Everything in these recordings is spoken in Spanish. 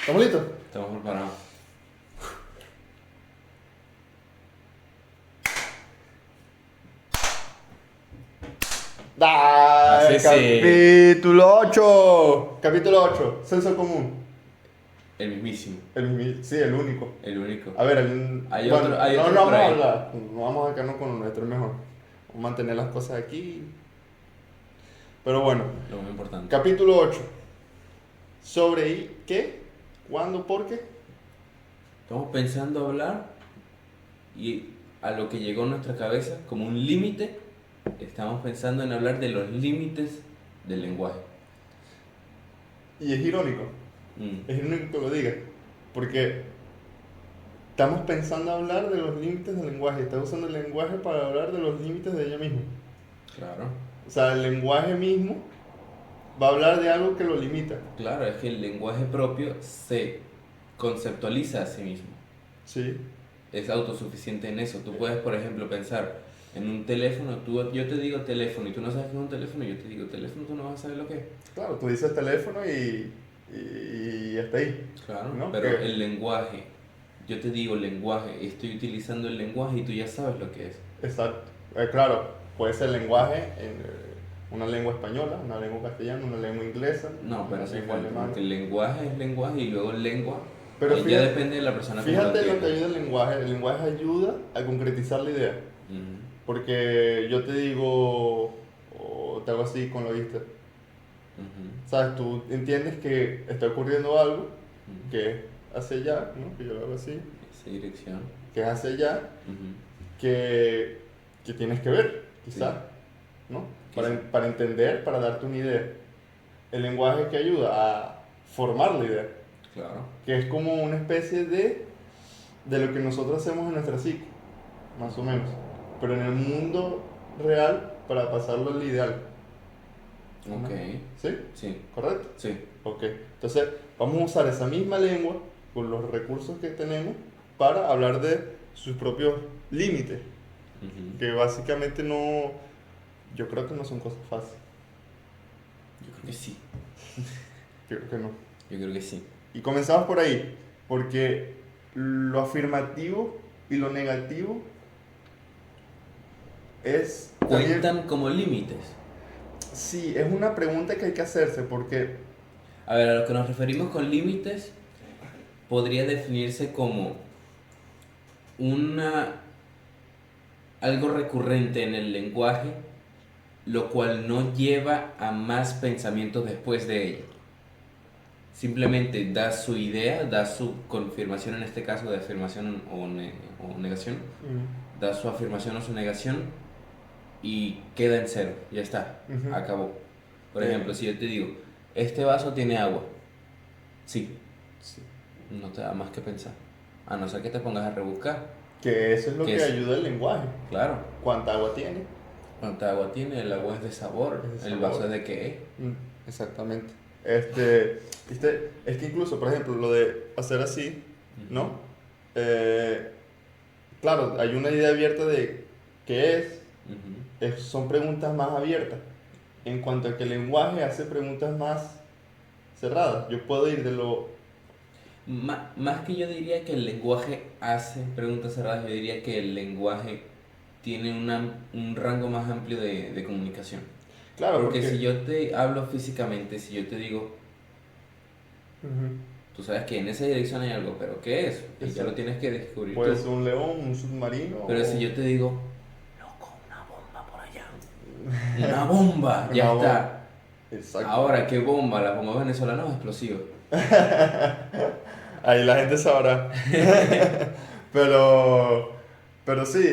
¿Estamos listos? Estamos preparados. ¡Dale! Así sí. Capítulo 8. Capítulo 8. Censo común. El mismísimo. Sí, el único. El único. A ver, Hay bueno, otro- hay no, otro no por vamos a ahí. hablar. No vamos a quedarnos con lo nuestro, es mejor. Vamos a mantener las cosas aquí. Pero bueno, Lo más importante. capítulo 8. Sobre qué, cuándo, por qué. Estamos pensando hablar y a lo que llegó a nuestra cabeza como un límite, estamos pensando en hablar de los límites del lenguaje. Y es irónico. Mm, Es irónico que lo diga. Porque estamos pensando hablar de los límites del lenguaje. Estás usando el lenguaje para hablar de los límites de ella misma. claro. O sea, el lenguaje mismo va a hablar de algo que lo limita. Claro, es que el lenguaje propio se conceptualiza a sí mismo. Sí. Es autosuficiente en eso. Tú puedes, por ejemplo, pensar en un teléfono. Yo te digo teléfono y tú no sabes qué es un teléfono. Y yo te digo teléfono, tú no vas a saber lo que es. Claro, tú dices teléfono y hasta ahí. Claro, ¿No? pero Que- el lenguaje, yo te digo lenguaje, estoy utilizando el lenguaje y tú ya sabes lo que es. Exacto. Claro, puede ser lenguaje en una lengua española, una lengua castellana, una lengua inglesa, No, una pero sí, lengua alemana. porque el lenguaje es lenguaje y luego lengua. Pero Ya depende de la persona como lo fíjate lo que entienda. ayuda el lenguaje. El lenguaje ayuda a concretizar la idea. Ujú, Porque yo te digo, o te hago así con la vista. ujú, ¿Sabes? Tú entiendes que está ocurriendo algo ujú. que es hacia allá, ¿no? Que yo lo hago así, Esa dirección. que es hacia allá, Ujú, que tienes que ver, quizá, sí, ¿no? quizá. Para entender, para darte una idea. El lenguaje que ayuda a formar la idea, Claro. que es como una especie de lo que nosotros hacemos en nuestra psique, más o menos. Pero en el mundo real, para pasarlo al ideal. ¿No? Ok. ¿Sí? Sí, ¿Correcto? sí. Ok. Entonces, vamos a usar esa misma lengua con los recursos que tenemos para hablar de sus propios límites, Ujú. que básicamente no, yo creo que no son cosas fáciles. Yo creo que sí. Yo creo que no. Yo creo que sí. Y comenzamos por ahí, porque lo afirmativo y lo negativo es también, Cuentan como límites. sí, es una pregunta que hay que hacerse, porque, A ver, a lo que nos referimos con límites podría definirse como una algo recurrente en el lenguaje, lo cual no lleva a más pensamientos después de ello. Simplemente da su idea, da su confirmación, en este caso de afirmación o negación, da su afirmación o su negación y queda en cero, ya está, Ujú. acabó. Por Eh, ejemplo, si yo te digo, este vaso tiene agua, sí, sí. no te da más que pensar, a no ser que te pongas a rebuscar, Que eso es lo que que es, ayuda el lenguaje. claro, ¿Cuánta agua tiene? cuánta agua tiene, el agua es de sabor, Es de el sabor. vaso es de qué. Exactamente. ¿Viste? Es que incluso, por ejemplo, lo de hacer así, ¿no? Eh, claro, hay una idea abierta de qué Ujú. son preguntas más abiertas. En cuanto a que el lenguaje hace preguntas más cerradas. Yo puedo ir de lo... Más que yo diría que el lenguaje hace preguntas cerradas, yo diría que el lenguaje tiene un rango más amplio de comunicación. Claro, Porque si porque... yo te hablo físicamente, si yo te digo, Ujú, tú sabes que en esa dirección hay algo, pero ¿qué es? Y ya lo exacto. tienes que descubrir Puede tú. ser un león, un submarino Pero si o yo te digo, loco, una bomba por allá. Una bomba, ya una bomba. está. Exacto. Ahora, ¿qué bomba? La bomba venezolana o explosiva. Ahí la gente sabrá. Pero, pero sí,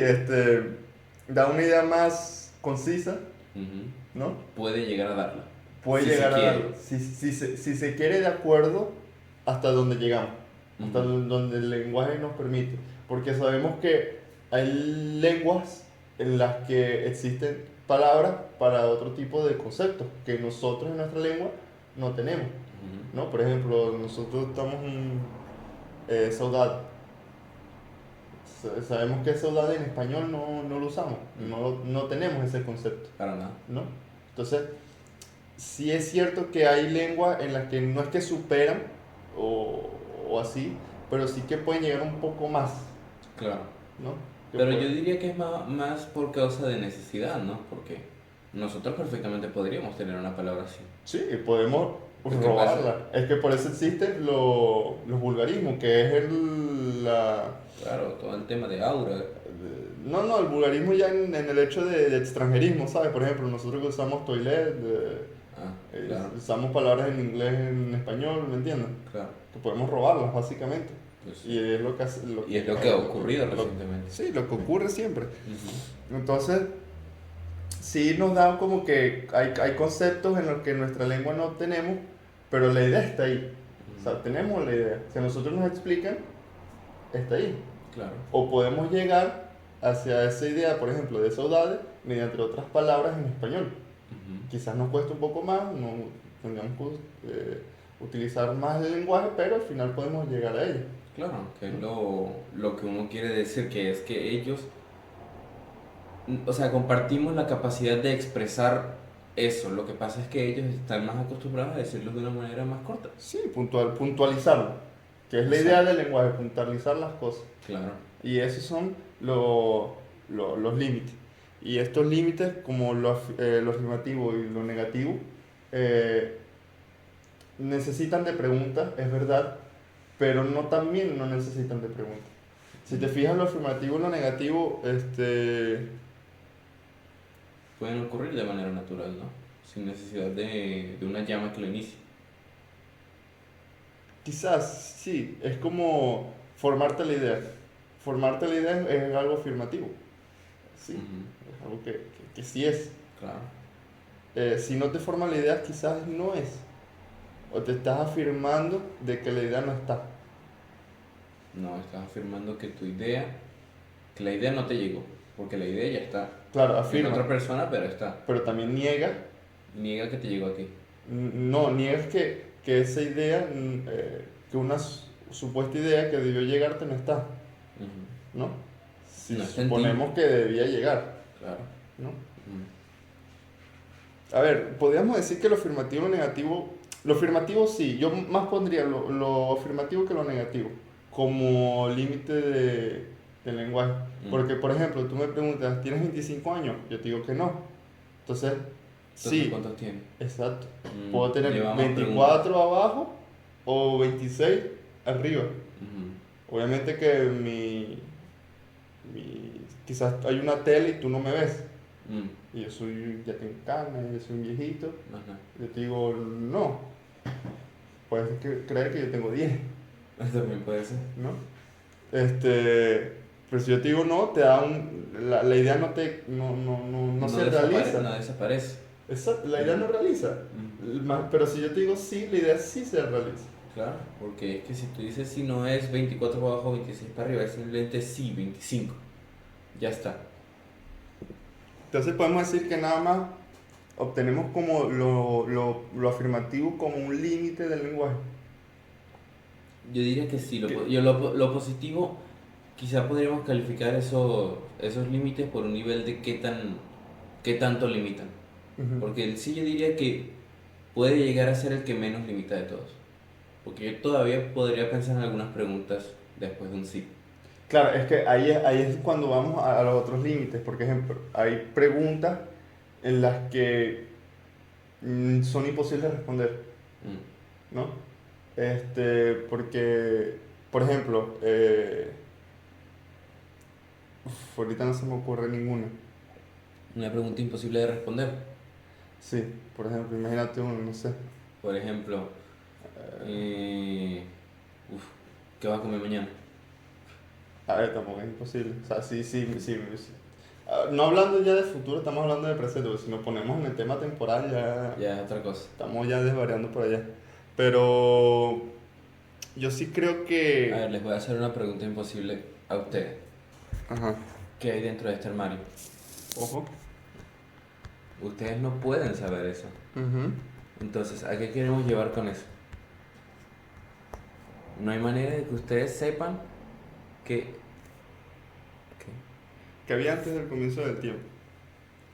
da una idea más concisa, Ujú. ¿no? Puede llegar a darla. Puede Si se llegar a quiere. darlo. Si se quiere de acuerdo hasta donde llegamos, hasta Ujú. donde el lenguaje nos permite. Porque sabemos que hay lenguas en las que existen palabras para otro tipo de conceptos que nosotros en nuestra lengua no tenemos. Ujú. ¿No? Por ejemplo, nosotros estamos en saudade. Sabemos que saudade en español no lo usamos, no tenemos ese concepto, Para nada. ¿no? Entonces, sí es cierto que hay lenguas en las que no es que superan o o así, pero sí que pueden llegar un poco más, Claro. ¿no? Que Pero yo puede- diría que es más por causa de necesidad, ¿no? Porque nosotros perfectamente podríamos tener una palabra así. Sí, podemos Lo que pasa, robarla. Es que por eso existen los vulgarismos, que es claro, todo el tema de aura. No, no, el vulgarismo ya en el hecho de extranjerismo, ¿sabes? Por ejemplo, nosotros que usamos toilet, Ah, claro, usamos palabras en inglés, en español, ¿me entiendes? claro. Que podemos robarlas, básicamente. Pues sí. Y es lo que hace... Y es lo que ha ocurrido recientemente. Sí, lo que ocurre siempre. Ujú. Entonces, sí nos da como que hay conceptos en los que nuestra lengua no tenemos, pero la idea está ahí. O sea, tenemos la idea. Si a nosotros nos explican, está ahí. Claro. O podemos llegar hacia esa idea, por ejemplo, de saudade, mediante otras palabras en español. Ujú. Quizás nos cueste un poco más, no tendríamos que utilizar más el lenguaje, pero al final podemos llegar a ello. Claro, que es lo que uno quiere decir, que es que ellos, o sea, compartimos la capacidad de expresar eso. Lo que pasa es que ellos están más acostumbrados a decirlo de una manera más corta. Sí, puntualizarlo, que es la idea del lenguaje, puntualizar las cosas. Claro. Y esos son los límites. Y estos límites, como lo afirmativo y lo negativo, eh, necesitan de preguntas, es verdad, pero no también no necesitan de preguntas. Si te fijas lo afirmativo y lo negativo, Pueden ocurrir de manera natural, ¿no? Sin necesidad de una llama que lo inicie. quizás sí, es como formarte la idea. Formarte la idea es algo afirmativo, sí, Ujú. es algo que sí es. Claro. Si no te forma la idea, quizás no es. O te estás afirmando de que la idea no está. No, estás afirmando que que la idea no te llegó, porque la idea ya está Claro, en afirma, otra persona, pero está. pero también Niega que te llegó a ti. no, niegas que esa idea, que una supuesta idea que debió llegarte no está, Ujú. ¿no? Si No está en ti. suponemos que debía llegar, Claro. ¿no? Ujú. A ver, podríamos decir que lo afirmativo y lo negativo, lo afirmativo sí, yo más pondría lo afirmativo que lo negativo, como límite del lenguaje. Porque, por ejemplo, tú me preguntas, ¿tienes 25 años? Yo te digo que no. Entonces, Entonces, sí, ¿cuántos tienes? exacto. Puedo tener Llevamos 24 abajo o 26 arriba. Ujú. Obviamente que quizás hay una tele y tú no me ves. Y yo ya tengo canas, yo soy un viejito. Ajá. Yo te digo, no. Puedes creer que yo tengo 10, También puede ser. ¿no? Pero si yo te digo no, te da la idea no se realiza. No desaparece. Exacto, la idea no realiza. Pero si yo te digo sí, la idea sí se realiza. Claro, porque es que si tú dices si no es 24 para abajo, 26 para arriba, es simplemente sí, 25. Ya está. Entonces podemos decir que nada más obtenemos como lo afirmativo como un límite del lenguaje. Yo diría que sí. ¿Qué? Lo positivo, quizá podríamos calificar esos límites por un nivel de qué tanto limitan. Ujú. Porque el sí yo diría que puede llegar a ser el que menos limita de todos. Porque yo todavía podría pensar en algunas preguntas después de un sí. Claro, es que ahí es cuando vamos a los otros límites. Por ejemplo, hay preguntas en las que son imposibles de responder, Mm. ¿no? Porque, por ejemplo, ahorita no se me ocurre ninguna. Una pregunta imposible de responder. Sí, por ejemplo, imagínate uno, no sé. Por ejemplo, uf, ¿qué vas a comer mañana? A ver, tampoco es imposible. O sea, sí. No hablando ya de futuro, estamos hablando de presente, porque si nos ponemos en el tema temporal ya Ya es otra cosa. estamos ya desvariando por allá. Pero yo sí creo A que... ver, les voy a hacer una pregunta imposible a ustedes. Ajá, ¿Qué hay dentro de este armario? ojo. Ustedes no pueden saber eso. Ujú. Entonces, ¿a qué queremos llevar con eso? No hay manera de que ustedes sepan que... Que había antes del comienzo del tiempo.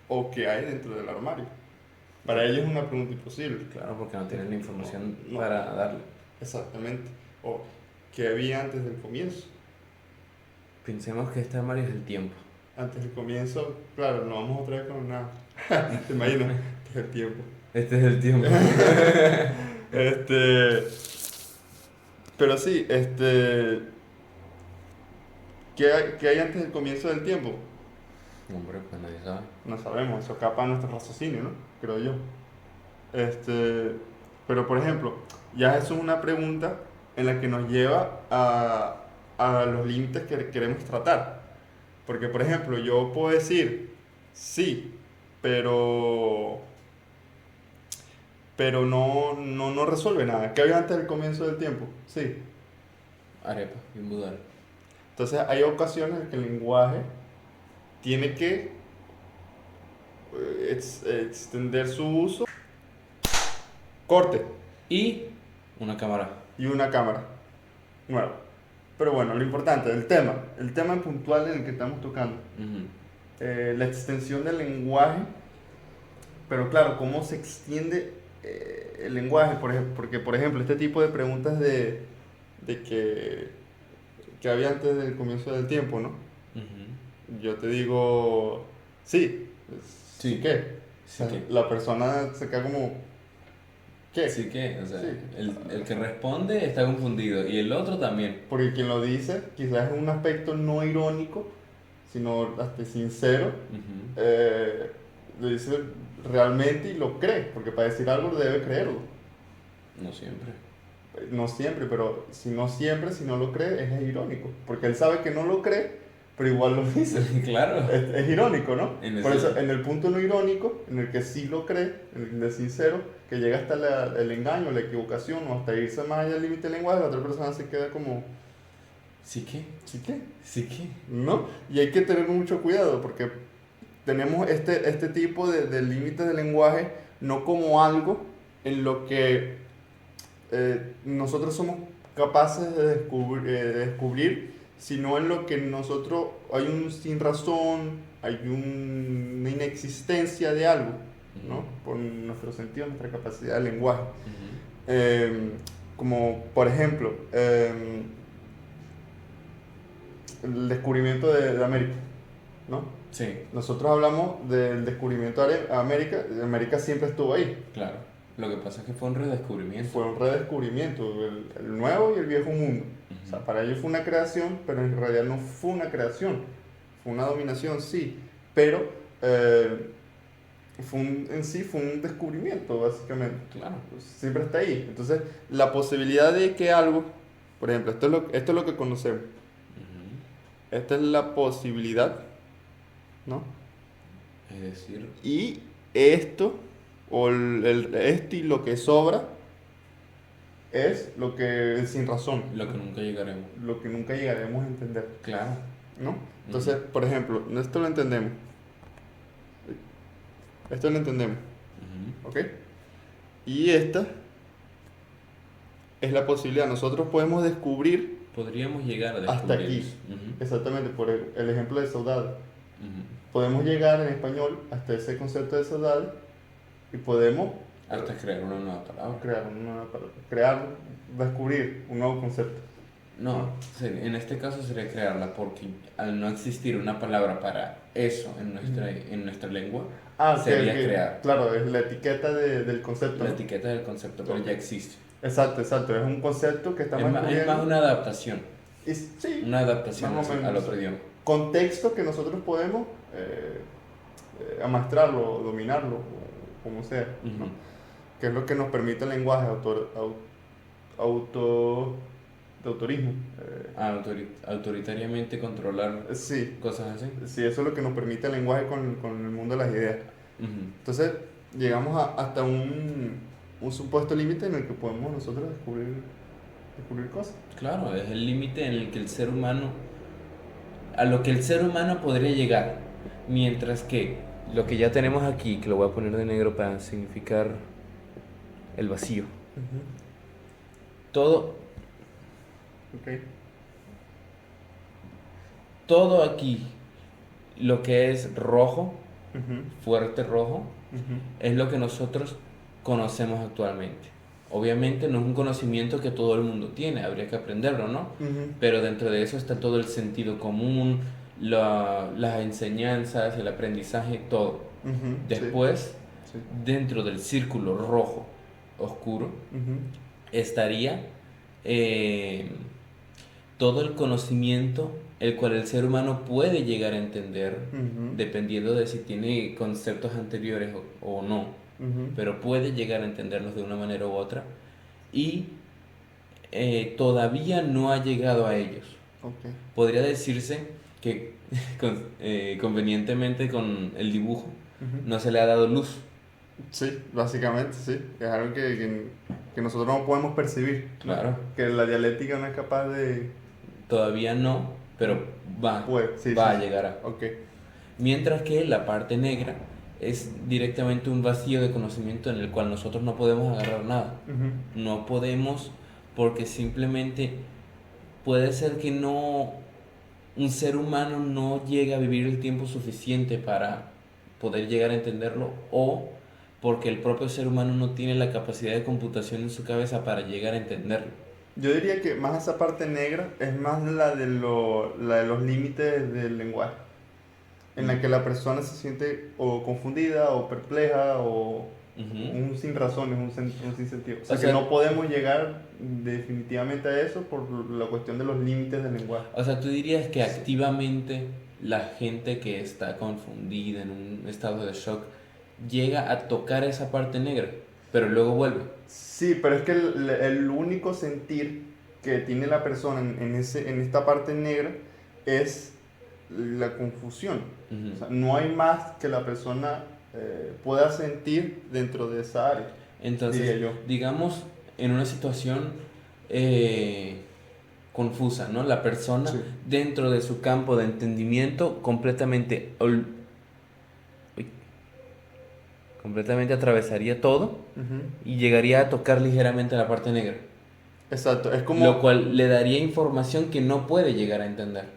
O que hay dentro del armario. Para ellos es una pregunta imposible. Claro, porque no tienen la información No. para darle. Exactamente. O ¿Qué había antes del comienzo? Pensemos que esta Mario es el tiempo. Antes del comienzo, claro, no vamos otra vez con nada. ¿Te imaginas? Antes del tiempo. Este es el tiempo. Este, pero sí, ¿qué hay antes del comienzo del tiempo? Hombre, pues nadie sabe. No sabemos, eso escapa a nuestro raciocinio, ¿no? Creo yo. Pero por ejemplo, ya eso es una pregunta en la que nos lleva a los límites que queremos tratar. Porque, por ejemplo, yo puedo decir, sí, pero, pero no resuelve nada. ¿Qué había antes del comienzo del tiempo? Sí. Arepa, bien budal. Entonces hay ocasiones en que el lenguaje tiene que extender su uso. Corte. Y una cámara. Y una cámara nueva. Pero bueno, lo importante, el tema puntual en el que estamos tocando, la extensión del lenguaje, pero claro, cómo se extiende el lenguaje, porque por ejemplo, este tipo de preguntas de que había antes del comienzo del tiempo, ¿no? Yo te digo, sí, Sí. ¿qué? Sí, O sea, ¿qué? la persona se queda como, ¿qué? Sí que, o sea, Sí. el que responde está confundido y el otro también. Porque quien lo dice quizás es un aspecto no irónico, sino hasta sincero, lo dice realmente y lo cree, porque para decir algo debe creerlo. No siempre. No siempre, pero si no lo cree, es irónico, porque él sabe que no lo cree, pero igual lo dice. Claro. Es irónico, ¿no? En Por ese- eso, en el punto no irónico, en el que sí lo cree, en el de sincero, que llega hasta el engaño, la equivocación, o hasta irse más allá del límite del lenguaje, la otra persona se queda como, Sí que. ¿sí qué? Sí que. ¿No? Y hay que tener mucho cuidado porque tenemos este tipo de límites del lenguaje no como algo en lo que nosotros somos capaces de descubrir, sino en lo que nosotros hay un sin razón, hay una inexistencia de algo, ¿no? Por nuestro sentido, nuestra capacidad de lenguaje. Como por ejemplo, el descubrimiento de América, ¿no? Sí, Nosotros hablamos del descubrimiento de América, América siempre estuvo ahí, claro. Lo que pasa es que fue un redescubrimiento. fue un redescubrimiento, el nuevo y el viejo mundo. O sea, para ellos fue una creación, pero en realidad no fue una creación, fue una dominación, sí, pero en sí fue un descubrimiento, básicamente. Claro. Siempre está ahí. Entonces, la posibilidad de que algo, por ejemplo, esto es lo que conocemos. Esta es la posibilidad, ¿no? Es decir, Y esto, o esto y lo que sobra, es lo que es sin razón, lo que nunca llegaremos. lo que nunca llegaremos a entender, Claro. ¿no? Entonces, por ejemplo, esto lo entendemos. Esto lo entendemos, ¿ok? Y esta es la posibilidad. Nosotros podemos descubrir Podríamos llegar a hasta descubrir aquí, eso. exactamente, por el ejemplo de saudade. Podemos llegar en español hasta ese concepto de saudade y podemos Hasta crear una nueva palabra. descubrir un nuevo concepto. No, en este caso sería crearla porque al no existir una palabra para eso en nuestra lengua, sería crear Claro, es la etiqueta del concepto. la ¿no? etiqueta del concepto, pero ya existe. Exacto, es un concepto que estamos Es más descubriendo. una adaptación, Sí, una adaptación más o menos. al otro idioma. Contexto que nosotros podemos amastrarlo, dominarlo, o como sea, ¿no? Que es lo que nos permite el lenguaje de autorismo. Autoritariamente controlar Sí, cosas así. sí, eso es lo que nos permite el lenguaje con el mundo de las ideas. Entonces, llegamos hasta un supuesto límite en el que podemos nosotros descubrir cosas. Claro, es el límite en el que el ser humano, a lo que el ser humano podría llegar, mientras que lo que ya tenemos aquí, que lo voy a poner de negro para significar el vacío, todo Ok. todo aquí, lo que es rojo, Ujú, fuerte rojo, ujú. es lo que nosotros conocemos actualmente. Obviamente no es un conocimiento que todo el mundo tiene, habría que aprenderlo, ¿no? Ujú. Pero dentro de eso está todo el sentido común, las enseñanzas, el aprendizaje, todo. Ujú, sí, Después, sí. dentro del círculo rojo oscuro, Ujú, estaría eh, todo el conocimiento el cual el ser humano puede llegar a entender, ujú, dependiendo de si tiene conceptos anteriores o no, ujú. pero puede llegar a entenderlos de una manera u otra y todavía no ha llegado a ellos. Ok. Podría decirse que convenientemente con el dibujo Ujú. no se le ha dado luz. Sí, básicamente, sí. Es algo que nosotros no podemos percibir, ¿no? Claro, Que la dialéctica no es capaz de... todavía no, pero Pues, sí, sí, va a sí. llegar a. Ok. Mientras que la parte negra es directamente un vacío de conocimiento en el cual nosotros no podemos agarrar nada. Ujú. No podemos porque simplemente puede ser que no, un ser humano no llegue a vivir el tiempo suficiente para poder llegar a entenderlo o porque el propio ser humano no tiene la capacidad de computación en su cabeza para llegar a entenderlo. Yo diría que más esa parte negra es más la de los límites del lenguaje, en la que la persona se siente o confundida o perpleja o Ujú. un sin razones, un sin sentido. O sea, O que sea, no podemos llegar definitivamente a eso por la cuestión de los límites del lenguaje. O sea, tú dirías que Sí. activamente la gente que está confundida en un estado de shock llega a tocar esa parte negra, pero luego vuelve. Sí, pero es que el único sentir que tiene la persona en esta parte negra es la confusión. O sea, Ujú. no hay más que la persona pueda sentir dentro de esa área, Entonces, diría yo. digamos, en una situación eh, confusa, ¿no? La persona Sí. dentro de su campo de entendimiento completamente, uy, completamente atravesaría todo Ujú. y llegaría a tocar ligeramente la parte negra, Exacto, es lo como... cual le daría información que no puede llegar a entender.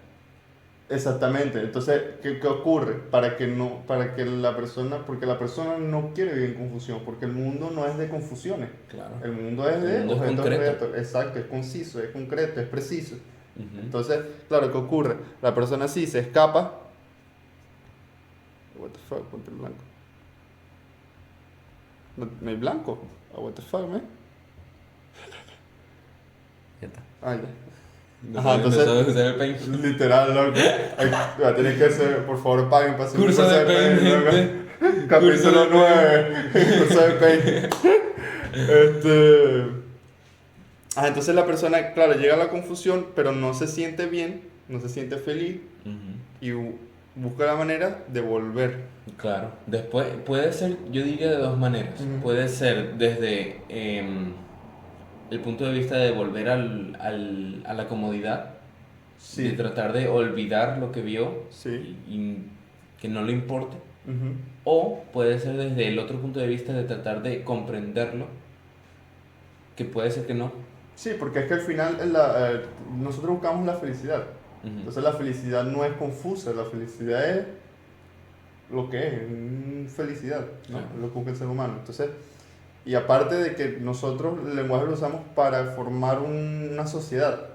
Exactamente, entonces, ¿qué ocurre? Para que la persona, porque la persona no quiere vivir en confusión, porque el mundo no es de confusiones, Claro. el mundo es El de mundo es objetos concreto. retos, exacto, es conciso, es concreto, es preciso. Ujú. Entonces, claro, ¿qué ocurre? La persona sí se escapa, what the fuck, ponte el blanco. No hay blanco, what the fuck, man. Ya está. Ah, ya. No Ajá, sabes, no entonces, sabes usar el paint. literal, loco. Va a tener que hacer, por favor, paguen para hacer un Curso de paint, loco. gente. Capítulo Curso de 9, curso de paint. Este. Entonces la persona, claro, llega a la confusión, pero no se siente bien, no se siente feliz Ujú. y busca la manera de volver. Claro. Después, puede ser, yo diría de dos maneras. Ujú. Puede ser desde el punto de vista de volver a la comodidad, de Sí, tratar de olvidar lo que vio sí. y que no le importe. Ujú. O puede ser desde el otro punto de vista de tratar de comprenderlo, que puede ser que no. Sí, porque es que al final nosotros buscamos la felicidad. Ujú. Entonces la felicidad no es confusa, la felicidad es lo que es, felicidad, ¿no? Claro. Lo que busca el ser humano. Entonces, y aparte de que nosotros el lenguaje lo usamos para formar una sociedad,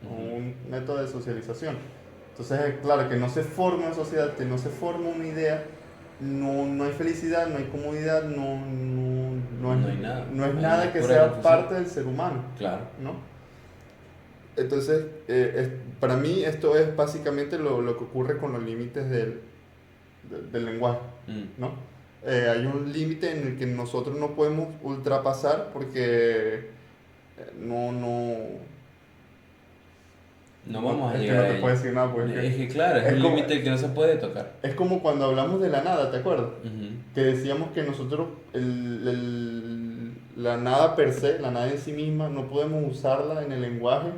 Ujú. un método de socialización. Entonces, claro, que no se forma una sociedad, que no se forma una idea, no hay felicidad, no hay comodidad, No hay nada. no es Hay nada que pura sea confusión. parte del ser humano, Claro. ¿no? Entonces, para mí esto es básicamente lo que ocurre con los límites del lenguaje, Mm. ¿no? Hay un límite en el que nosotros no podemos ultrapasar porque no, no, No vamos a es que llegar no a te puedo ello. decir nada, porque Es que claro, es es un como, límite que no se puede tocar. es como cuando hablamos de la nada, ¿te acuerdas? Ujú. Que decíamos que nosotros, la nada per se, la nada en sí misma, no podemos usarla en el lenguaje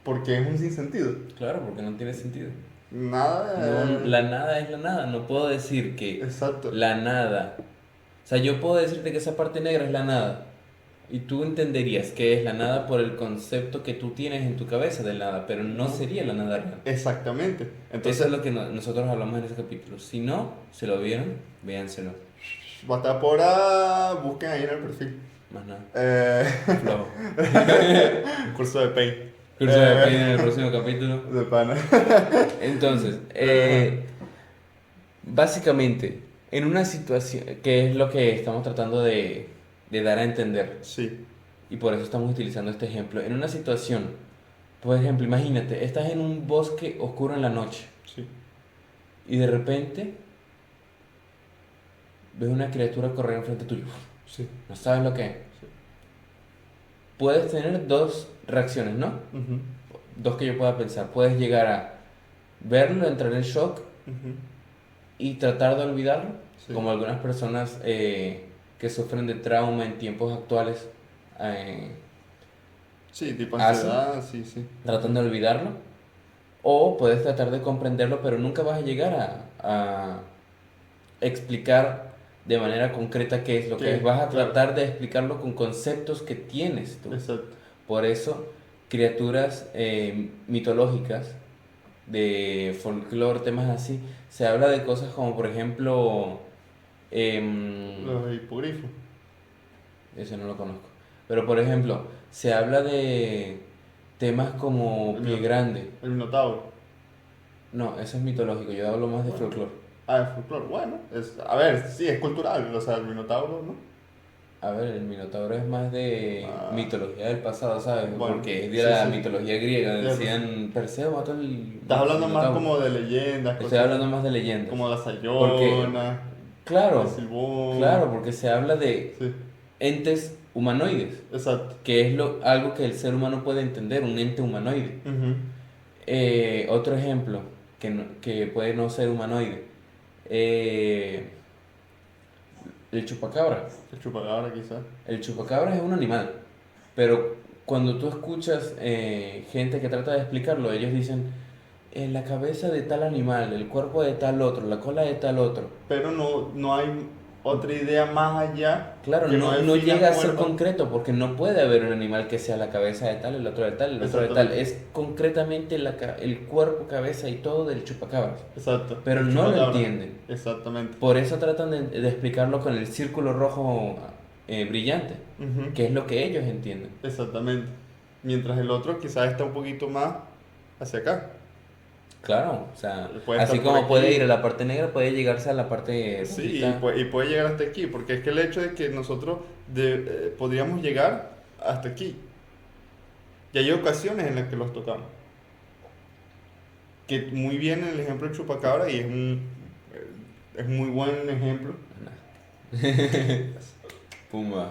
porque es un sinsentido. Claro, porque no tiene sentido. Nada, No, la nada es la nada. No puedo decir que exacto. la nada. O sea, yo puedo decirte que esa parte negra es la nada. Y tú entenderías que es la nada por el concepto que tú tienes en tu cabeza de nada, pero no Ujú. sería la nada real. Exactamente. Eso Entonces, es lo que nosotros hablamos en ese capítulo. Si no, se lo vieron, véanselo. Batapora, busquen ahí en el perfil. Más nada. Flow. Curso de Paint. Curso de Paint en el próximo capítulo. De pana. Entonces, básicamente, en una situación, que es lo que estamos tratando de dar a entender, Sí. y por eso estamos utilizando este ejemplo, en una situación, por ejemplo, imagínate, estás en un bosque oscuro en la noche, Sí. y de repente ves una criatura correr enfrente tuyo, Sí. no sabes lo que es. Sí. Puedes tener dos reacciones, ¿no? Ujú. Dos que yo pueda pensar. Puedes llegar a verlo, entrar en shock Ujú. y tratar de olvidarlo, Sí. como algunas personas que sufren de trauma en tiempos actuales Sí, tipo hacen, ansiedad, sí, sí. tratan de olvidarlo. O puedes tratar de comprenderlo, pero nunca vas a llegar a explicar de manera concreta qué es lo que ¿Qué? es. Vas a Claro. tratar de explicarlo con conceptos que tienes tú. Exacto. Por eso, criaturas mitológicas de folclore, temas así, se habla de cosas como, por ejemplo, Los hipogrifos. ese no lo conozco, pero por ejemplo, se habla de temas como El Pie mino- Grande. El minotauro. No, eso es mitológico, yo hablo más de Bueno. folclore. Ah, el folclore. Bueno, a ver, sí, es cultural. O sea, el minotauro, ¿no? A ver, el Minotauro es más de Ah. mitología del pasado, ¿sabes? Bueno, Porque es de sí, la sí. mitología griega, Ya, pues. decían Perseo mató el Estás hablando más Minotauro. como de leyendas, Estoy cosas hablando más de leyendas. como la Porque, Sayona, claro, el Silbón. claro, porque se habla de Sí, entes humanoides, exacto. que es algo que el ser humano puede entender, un ente humanoide. Ujú. Otro ejemplo, que puede no ser humanoide, el chupacabra. El chupacabra, quizás. El chupacabra es un animal, pero cuando tú escuchas gente que trata de explicarlo, ellos dicen, la cabeza de tal animal, el cuerpo de tal otro, la cola de tal otro. Pero no hay otra idea más allá. Claro, que no defina llega a ser cuerpo. concreto porque no puede haber un animal que sea la cabeza de tal, el otro de tal, el otro de tal. Exactamente. Es concretamente el cuerpo, cabeza y todo del chupacabras. Exacto. Pero el no lo chupacabra. entienden. Exactamente. Por eso tratan de explicarlo con el círculo rojo brillante, Ujú. que es lo que ellos entienden. Exactamente. Mientras el otro quizás está un poquito más hacia acá. Claro, o sea, Puede así estar por como puede aquí. ir a la parte negra, puede llegarse a la parte Sí, rojita. y puede llegar hasta aquí, porque es que el hecho de que nosotros podríamos llegar hasta aquí. Y hay ocasiones en las que los tocamos. Que muy bien en el ejemplo del chupacabra, y es muy buen ejemplo. Pumba.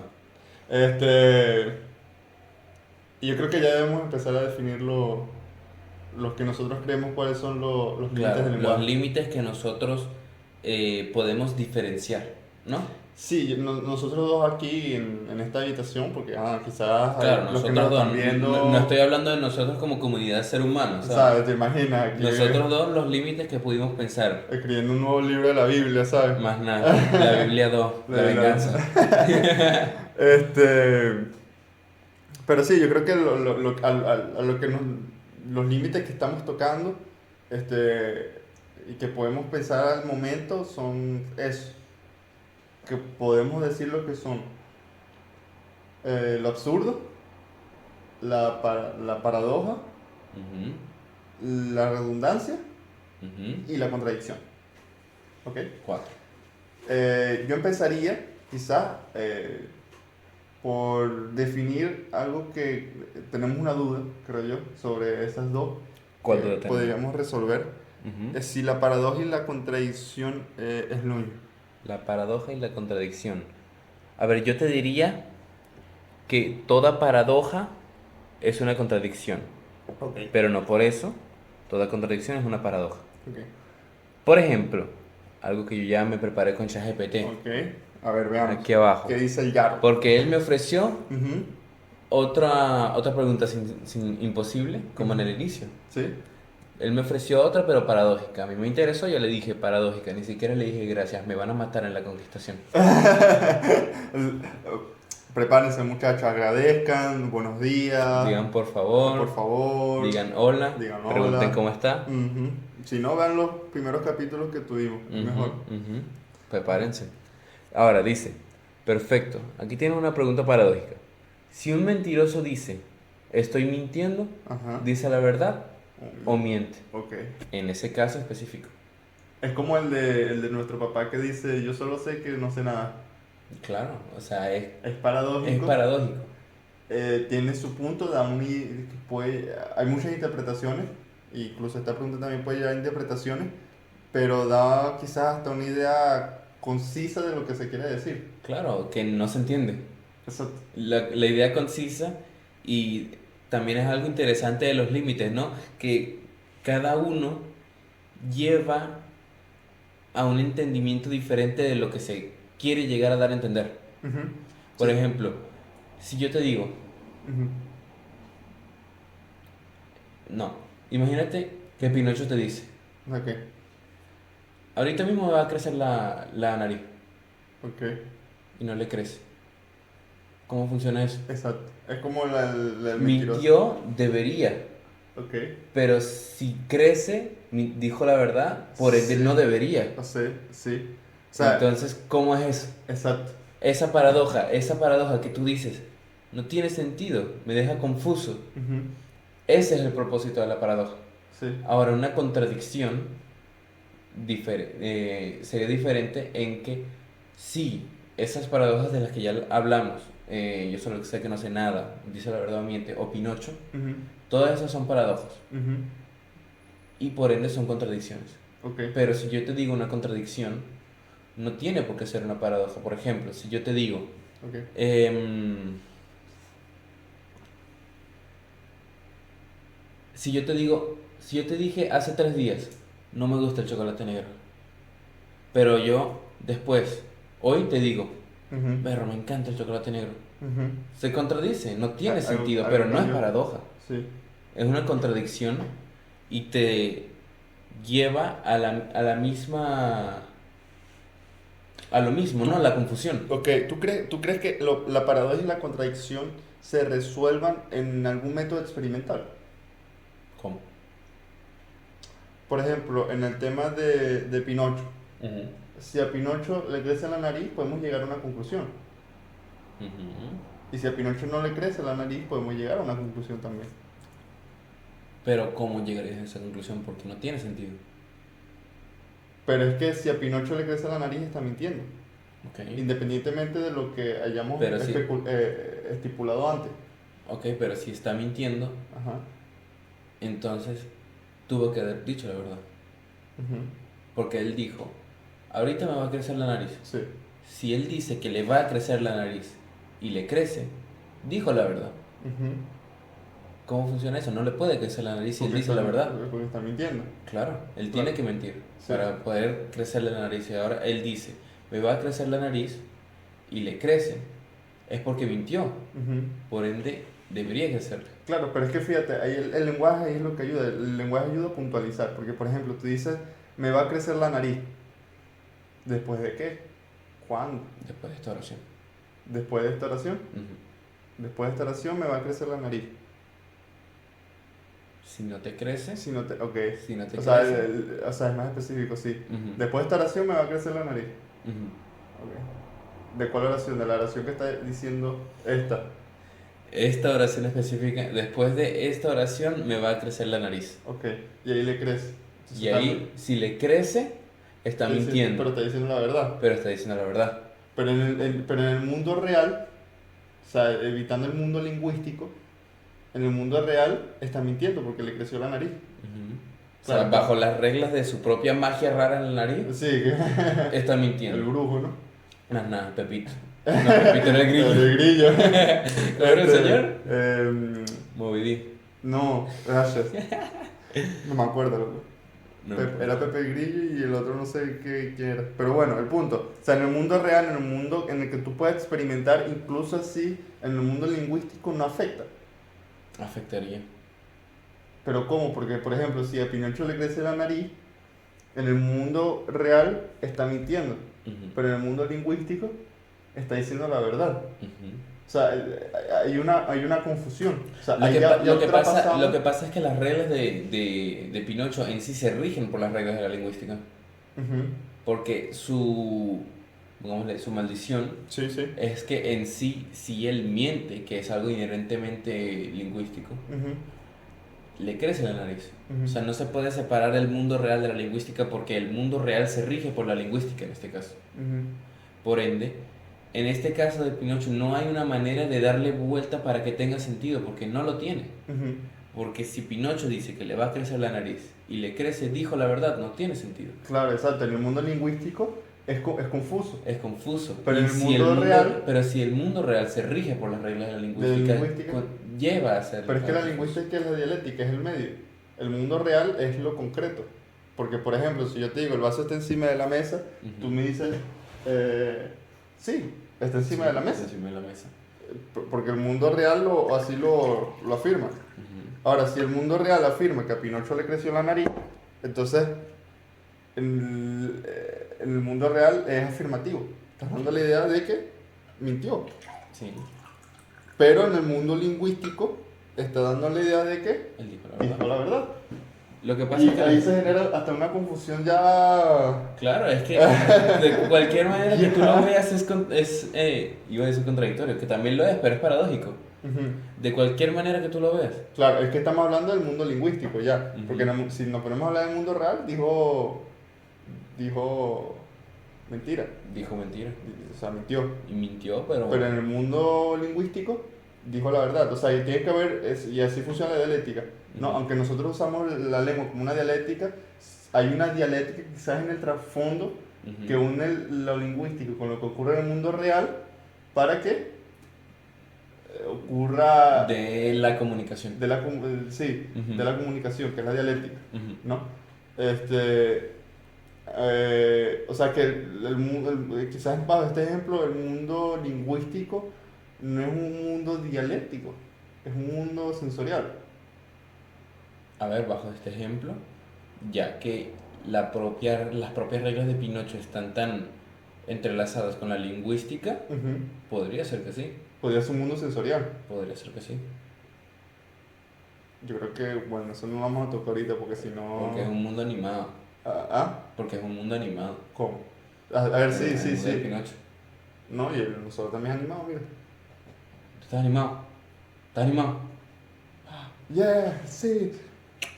Y yo creo que ya debemos empezar a definir los que nosotros creemos cuáles son los límites Claro, del los lenguaje. límites que nosotros podemos diferenciar, ¿no? Sí, nosotros dos aquí en esta habitación, porque quizás Claro, los que nosotros nos dos, están viendo, no estoy hablando de nosotros como comunidad ser humano, ¿sabes? ¿sabes? Te imaginas aquí Nosotros dos, los límites que pudimos pensar. escribiendo un nuevo libro de la Biblia, ¿sabes? Más nada, la Biblia 2, la venganza. Pero sí, yo creo que a lo que los límites que estamos tocando y que podemos pensar al momento son eso. Que podemos decir lo que son lo absurdo, la paradoja, Ujú, la redundancia ujú. y la contradicción. ¿Ok? 4. Yo empezaría quizás por definir algo que tenemos una duda, creo yo, sobre esas dos. ¿Cuál que duda tenemos? podríamos resolver. Ujú. Es si la paradoja y la contradicción es lo mismo. La paradoja y la contradicción. A ver, yo te diría que toda paradoja es una contradicción, Ok. pero no por eso toda contradicción es una paradoja. Ok. Por ejemplo, algo que yo ya me preparé con ChatGPT, Ok. A ver, veamos. aquí abajo, ¿Qué dice el Yaro? porque él me ofreció Ujú. otra pregunta imposible, como en el inicio. ¿Sí? Él me ofreció otra, pero paradójica. A mí me interesó, yo le dije paradójica. Ni siquiera le dije gracias, me van a matar en la conquistación. Prepárense, muchachos, agradezcan, buenos días. Digan por favor, Por favor. digan hola, Digan pregunten hola. cómo está. Ujú. Si no, vean los primeros capítulos que tuvimos. Ujú, Mejor. ujú. Prepárense. Ahora dice, Perfecto. Aquí tiene una pregunta paradójica. Si un mentiroso dice, estoy mintiendo, Ajá. ¿dice la verdad o miente? Ok. En ese caso específico. Es como el de nuestro papá que dice, yo solo sé que no sé nada. Claro, o sea, Es es paradójico. paradójico. Tiene su punto, hay muchas interpretaciones, incluso esta pregunta también puede llevar a interpretaciones, pero da quizás hasta una idea concisa de lo que se quiere decir. Claro, que no se entiende. Exacto. La idea concisa y también es algo interesante de los límites, ¿no? Que cada uno lleva a un entendimiento diferente de lo que se quiere llegar a dar a entender. Ujú. Por Sí. ejemplo, si yo te digo, Ujú. no, imagínate que Pinocho te dice, Ok, ahorita mismo me va a crecer la nariz ok, y no le crece. ¿Cómo funciona eso? exacto. Es como el mentiroso. Mintió, debería, Ok, pero si crece, dijo la verdad, por ende no sí, debería. o sea, sí. O sea, Entonces, ¿cómo es eso? exacto. Esa paradoja que tú dices, no tiene sentido, me deja confuso. Ujú. Ese es el propósito de la paradoja. Sí, Ahora, una contradicción sería diferente en que sí, esas paradojas de las que ya hablamos, yo solo sé que no sé nada, dice la verdad o miente, o Pinocho, ujú, todas esas son paradojas ujú, y por ende son contradicciones. ok, Pero si yo te digo una contradicción, no tiene por qué ser una paradoja. Por ejemplo, si yo te digo, ok. em, si yo te dije hace 3 días, no me gusta el chocolate negro, pero yo después, hoy te digo, Ujú, perro, me encanta el chocolate negro. ujú. Se contradice, no tiene Algo, sentido, pero algo no es cambió. paradoja. Sí, Es una contradicción y te lleva a la misma, a lo mismo, ¿no? A la confusión. ok, ¿tú crees que la paradoja y la contradicción se resuelvan en algún método experimental? ¿Cómo? Por ejemplo, en el tema de Pinocho. Ujú, Si a Pinocho le crece la nariz, podemos llegar a una conclusión. ujú. Y si a Pinocho no le crece la nariz, podemos llegar a una conclusión también. Pero ¿cómo llegarías a esa conclusión? Porque no tiene sentido. Pero es que si a Pinocho le crece la nariz, está mintiendo. Ok, Independientemente de lo que hayamos pero sí, estipulado antes. ok, pero si está mintiendo, Ajá. entonces tuvo que haber dicho la verdad. Ujú. Porque él dijo, ahorita me va a crecer la nariz. Sí. Si él dice que le va a crecer la nariz y le crece, dijo la verdad. Ujú. ¿Cómo funciona eso? No le puede crecer la nariz si él dice la verdad. Porque está mintiendo. Claro, él tiene Claro. que mentir Sí. para poder crecerle la nariz. Y ahora él dice, me va a crecer la nariz y le crece. Es porque mintió. Ujú. Por ende, debería crecerle. Claro, pero es que fíjate, ahí el lenguaje ahí es lo que ayuda. El lenguaje ayuda a puntualizar. Porque, por ejemplo, tú dices, me va a crecer la nariz. ¿Después de qué? ¿Cuándo? Después de esta oración. ¿Después de esta oración? Ujú. Después de esta oración me va a crecer la nariz. Si no te crece, Si no te, ok. si no te O sea, crece. o sea, es más específico, sí. Ujú, Después de esta oración me va a crecer la nariz. ujú. Ok. ¿De cuál oración? De la oración que está diciendo esta. Esta oración específica, después de esta oración me va a crecer la nariz. Ok. Y ahí le crece. Entonces Y ahí, si le crece, está pero mintiendo, está diciendo la verdad. pero está diciendo la verdad. Pero en el mundo real, o sea, evitando el mundo lingüístico, en el mundo real está mintiendo porque le creció la nariz. Ujú. O sea, Claro. bajo las reglas de su propia magia rara en la nariz, Sí, está el mintiendo. brujo, ¿no? Más nada, Pepito. No, Pepito era el grillo. El grillo. ¿Cómo era el señor? Moby Movidí. No, gracias. No me acuerdo, loco. No, Era Pepe el Grillo y el otro no sé quién era. Pero bueno, el punto. O sea, en el mundo real, en el mundo en el que tú puedes experimentar, incluso así, en el mundo lingüístico no afecta. afectaría. Pero ¿cómo? Porque, por ejemplo, si a Pinocho le crece la nariz, en el mundo real está mintiendo. Ujú, Pero en el mundo lingüístico está diciendo la verdad. ujú. O sea, hay una confusión. O sea, Lo ahí que, ya lo que pasa, traspasamos. lo que pasa es que las reglas de Pinocho en sí se rigen por las reglas de la lingüística. Ujú, Porque pongámosle, su maldición, Sí, sí. es que en sí, si él miente, que es algo inherentemente lingüístico, Ujú, le crece la nariz. O ujú, sea, no se puede separar el mundo real de la lingüística porque el mundo real se rige por la lingüística en este caso. ujú, Por ende, en este caso de Pinocho no hay una manera de darle vuelta para que tenga sentido, porque no lo tiene. ujú. Porque si Pinocho dice que le va a crecer la nariz y le crece, dijo la verdad, no tiene sentido. Claro, exacto. En el mundo lingüístico es confuso. Es confuso. Pero Y en el si mundo real, pero si el mundo real se rige por las reglas de la de la lingüística, lingüística, lleva a ser pero es que la confuso. lingüística es la dialéctica, es el medio. El mundo real es lo concreto. Porque, por ejemplo, si yo te digo el vaso está encima de la mesa, tú Ujú. me dices, sí, está encima de la mesa. Encima de la mesa. Porque el mundo real así lo afirma. Ujú. Ahora, si el mundo real afirma que a Pinocho le creció la nariz, entonces en el mundo real es afirmativo. Estás dando la idea de que mintió. Sí, Pero en el mundo lingüístico está dando la idea de que él dijo la verdad. dijo la verdad. Lo que pasa Y es que ahí se genera hasta una confusión ya... claro, es que de cualquier manera que tú lo veas iba a decir contradictorio, que también lo es, pero es paradójico. Ujú. De cualquier manera que tú lo veas. Claro, es que estamos hablando del mundo lingüístico ya. Ujú. Porque si nos ponemos a hablar del mundo real, dijo mentira. Dijo mentira. O sea, mintió. Y mintió, pero... Pero en el mundo lingüístico dijo la verdad. O sea, y tiene que haber, y así funciona la dialéctica. No, Ujú. aunque nosotros usamos la lengua como una dialéctica, hay una dialéctica quizás en el trasfondo Ujú. que une lo lingüístico con lo que ocurre en el mundo real para que ocurra De la comunicación. sí, Ujú. de la comunicación, que es la dialéctica, Ujú. ¿no? Este, o sea que quizás bajo este ejemplo el mundo lingüístico no es un mundo dialéctico, es un mundo sensorial. A ver, bajo este ejemplo, ya que las propias reglas de Pinocho están tan entrelazadas con la lingüística, Ujú. podría ser que sí. Podría ser un mundo sensorial. Podría ser que sí. Yo creo que, bueno, eso no lo vamos a tocar ahorita porque si no... Porque es un mundo animado. Porque es un mundo animado. ¿Cómo? A ver, sí, El sí, mundo de sí. Pinocho. No, y nosotros también animamos, mira. ¿Tú estás animado? ¿Estás animado? Yeah, sí.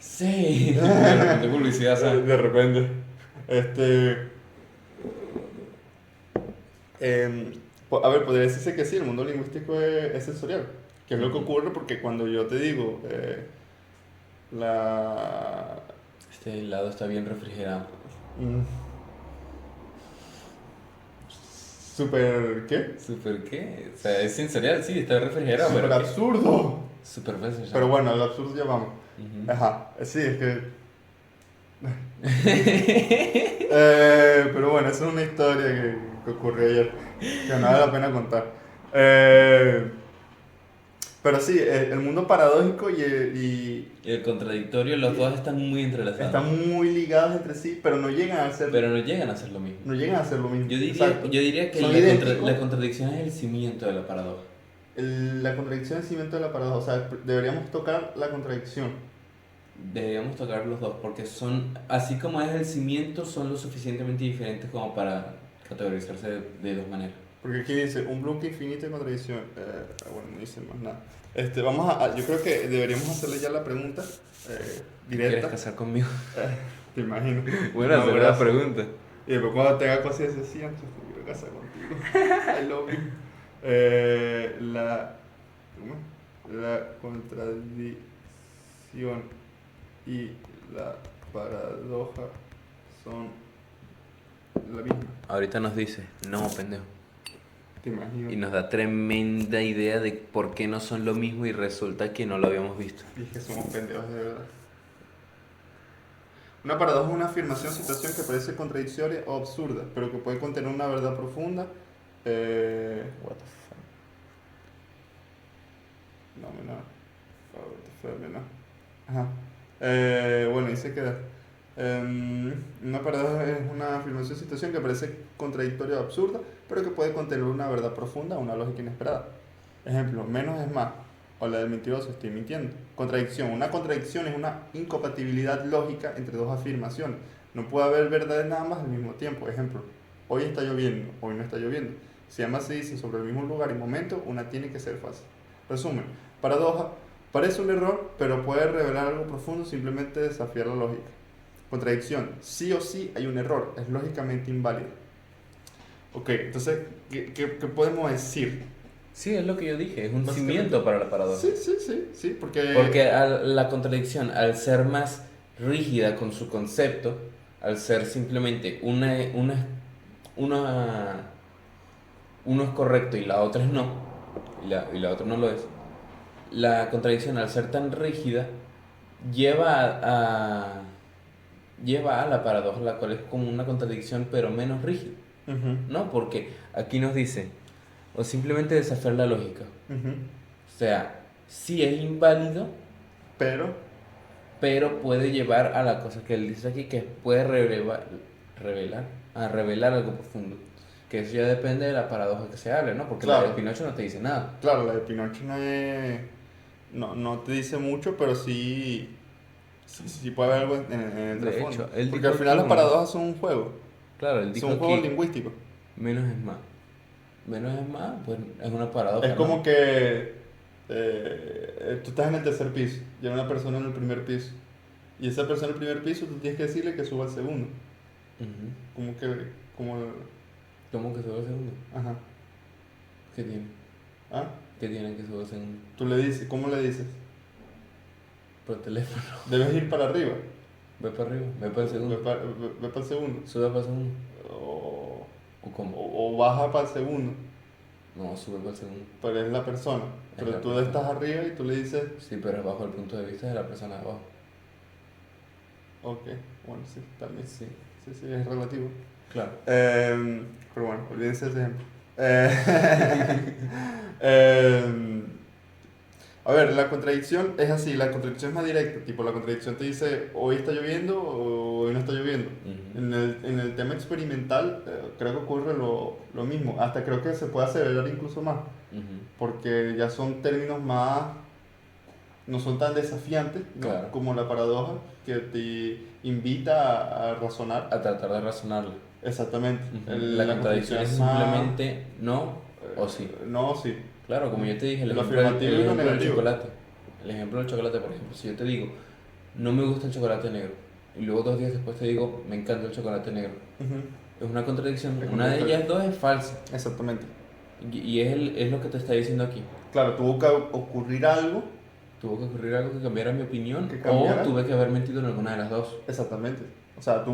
Sí. De repente publicidad, ¿sabes? De repente. A ver, podría decirse que sí, el mundo lingüístico es sensorial. Que es lo que ocurre porque cuando yo te digo la... Este helado está bien refrigerado. mm, super... ¿qué? ¿Súper qué? O sea, es sensorial, sí, está refrigerado, Super pero ¿qué? absurdo. Súper fácil. Pero bueno, al absurdo ya vamos. Ujú. Ajá, sí, es que... pero bueno, esa es una historia que ocurrió ayer, que no vale la pena contar. Pero sí, el mundo paradójico Y el contradictorio, los dos están muy entrelazados. están muy ligados entre sí, pero no llegan a ser, Pero no llegan a ser lo mismo. no llegan a ser lo mismo. Yo diría, Exacto. yo diría que Son la idénticos. contradicción es el cimiento de la paradoja. La contradicción es el cimiento de la paradoja, o sea, deberíamos tocar la contradicción. Deberíamos tocar los dos porque son, así como es el cimiento, son lo suficientemente diferentes como para categorizarse de dos maneras. Porque aquí dice, un bloque infinito de contradicción. Bueno, no dice más nada. Yo creo que deberíamos hacerle ya la pregunta ¿Quieres directa. casar conmigo? Te imagino. Bueno, No, hacer la gracias. pregunta. Y después cuando tenga cosas así, antes me quiero casar contigo. I love you. ¿Cómo es? La contradicción y la paradoja son la misma. Ahorita nos dice, no, pendejo. Te imagino. Y nos da tremenda idea de por qué no son lo mismo y resulta que no lo habíamos visto. Y es que somos pendejos de verdad. Una paradoja es una afirmación o situación que parece contradictoria o absurda, pero que puede contener una verdad profunda. What the fuck. No. What the fuck, no. Ajá. Bueno, ahí se queda. Una paradoja es una afirmación o situación que parece contradictoria o absurda, pero que puede contener una verdad profunda o una lógica inesperada. Ejemplo, menos es más. O la del mentiroso, estoy mintiendo. Contradicción. Una contradicción es una incompatibilidad lógica entre dos afirmaciones. No puede haber verdades nada más al mismo tiempo. Ejemplo, hoy está lloviendo, hoy no está lloviendo. Si ambas se dicen sobre el mismo lugar y momento, una tiene que ser fácil. Resumen, paradoja, parece un error, pero puede revelar algo profundo, simplemente desafiar la lógica. Contradicción, sí o sí hay un error, es lógicamente inválido. Ok, entonces, ¿qué podemos decir? Sí, es lo que yo dije, es un Básicamente. cimiento para la paradoja. Sí, porque... Porque la contradicción, al ser más rígida con su concepto, al ser simplemente uno es correcto y la otra es no, y la otra no lo es, la contradicción, al ser tan rígida, lleva lleva a la paradoja, la cual es como una contradicción, pero menos rígida, Ujú, ¿no? Porque aquí nos dice, o simplemente desafiar la lógica. ujú. O sea, sí es inválido, Pero, pero puede llevar a la cosa que él dice aquí, que puede revelar algo profundo. Que eso ya depende de la paradoja que se hable, ¿no? Porque la de claro, Pinocho no te dice nada. claro, la de Pinocho no te dice mucho, pero sí puede haber algo en el De trasfondo. hecho, él Porque dijo al final aquí las paradojas son un juego, claro, él dijo son un juego aquí, lingüístico. menos es más. Menos es más, pues es una paradoja, Es ¿no? como que tú estás en el tercer piso y hay una persona en el primer piso. Y esa persona en el primer piso tú tienes que decirle que suba al segundo. Ujú. Como que, como, ¿Cómo que sube el segundo? ajá. ¿Qué tiene? ¿Ah? ¿Qué tiene que sube el segundo? Tú le dices, ¿cómo le dices? Por teléfono. Debes ir para arriba. Ve para arriba, ve para el segundo. Ve para el segundo. Sube para el segundo. O, ¿O cómo? o baja para el segundo. No, sube para el segundo. Pero es la persona. Es Pero la tú persona. estás arriba y tú le dices, Sí, pero es bajo el punto de vista de la persona de abajo. ok, bueno, sí, también. Sí, Sí, es relativo. claro. Pero bueno, olvídense de ese ejemplo. Eh, a ver, la contradicción es así, la contradicción es más directa, tipo la contradicción te dice hoy está lloviendo o hoy no está lloviendo. Ujú. En el tema experimental creo que ocurre lo mismo, hasta creo que se puede acelerar incluso más, Ujú. porque ya son términos más, no son tan desafiantes, ¿no? Claro. Como la paradoja que te invita a razonar. A tratar de razonarlo. Exactamente. Ujú. La La contradicción es más, simplemente no o sí. no, sí. Claro, como yo te dije, Lo afirmativo y lo ejemplo del negativo. chocolate. El ejemplo del chocolate, por ejemplo, si yo te digo, no me gusta el chocolate negro, y luego 2 días después te digo, me encanta el chocolate negro, Ujú. es una contradicción. Es Una de correcto. ellas dos es falsa, Exactamente. y es lo que te está diciendo aquí. Claro, tuvo que ocurrir algo. Tuvo que ocurrir algo que cambiara mi opinión, Que cambiara. o tuve que haber mentido en alguna de las dos. Exactamente. O sea,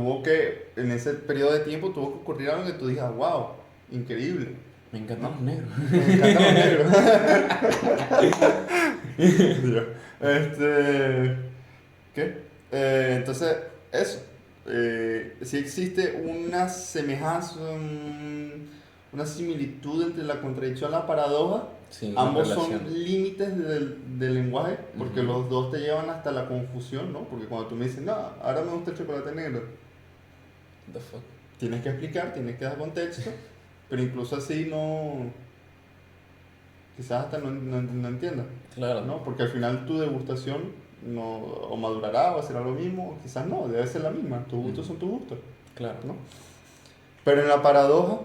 en ese periodo de tiempo tuvo que ocurrir algo que tú digas, wow, increíble. Me encantan ¿No? los negros. Me encantan los negros. Dios. ¿Qué? Entonces, eso. Sí existe una semejanza, una similitud entre la contradicción y la paradoja. Sí, una Ambos relación. son límites del lenguaje, porque Ujú. los dos te llevan hasta la confusión, ¿no? Porque cuando tú me dices, no, ahora me gusta el chocolate negro, What the fuck. tienes que explicar, tienes que dar contexto, pero incluso así no, quizás hasta no entiendas, Claro. ¿no? Porque al final tu degustación no, o madurará o será lo mismo, o quizás no, debe ser la misma, tus gustos son tus gustos, Claro. ¿no? Pero en la paradoja,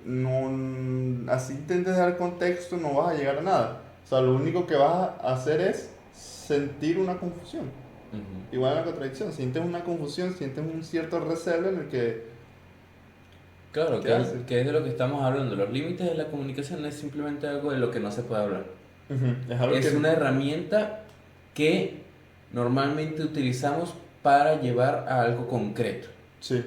no, así intentes dar contexto, no vas a llegar a nada. O sea, lo único que vas a hacer es sentir una confusión. Ujú. Igual en la contradicción, sientes una confusión, sientes un cierto recelo en el que... Claro, ¿Qué haces? que es de lo que estamos hablando. Los límites de la comunicación es simplemente algo de lo que no se puede hablar. Es algo Es que... una herramienta que normalmente utilizamos para llevar a algo concreto. Sí,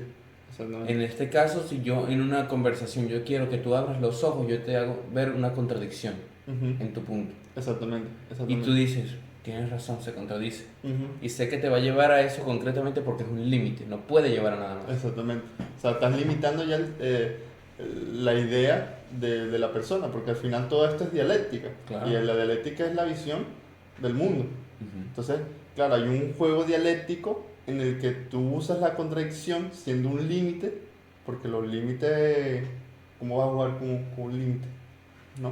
exactamente. En este caso, si yo en una conversación yo quiero que tú abras los ojos, yo te hago ver una contradicción Ujú. en tu punto. Exactamente, Y exactamente. tú dices, tienes razón, se contradice. Ujú. Y sé que te va a llevar a eso concretamente porque es un límite, no puede llevar a nada más. Exactamente. O sea, estás limitando ya la idea de la persona, porque al final todo esto es dialéctica. Claro. Y la dialéctica es la visión del mundo. Ujú. Entonces, claro, hay un juego dialéctico en el que tú usas la contradicción siendo un límite, porque los límites, ¿cómo vas a jugar con un límite? ¿No?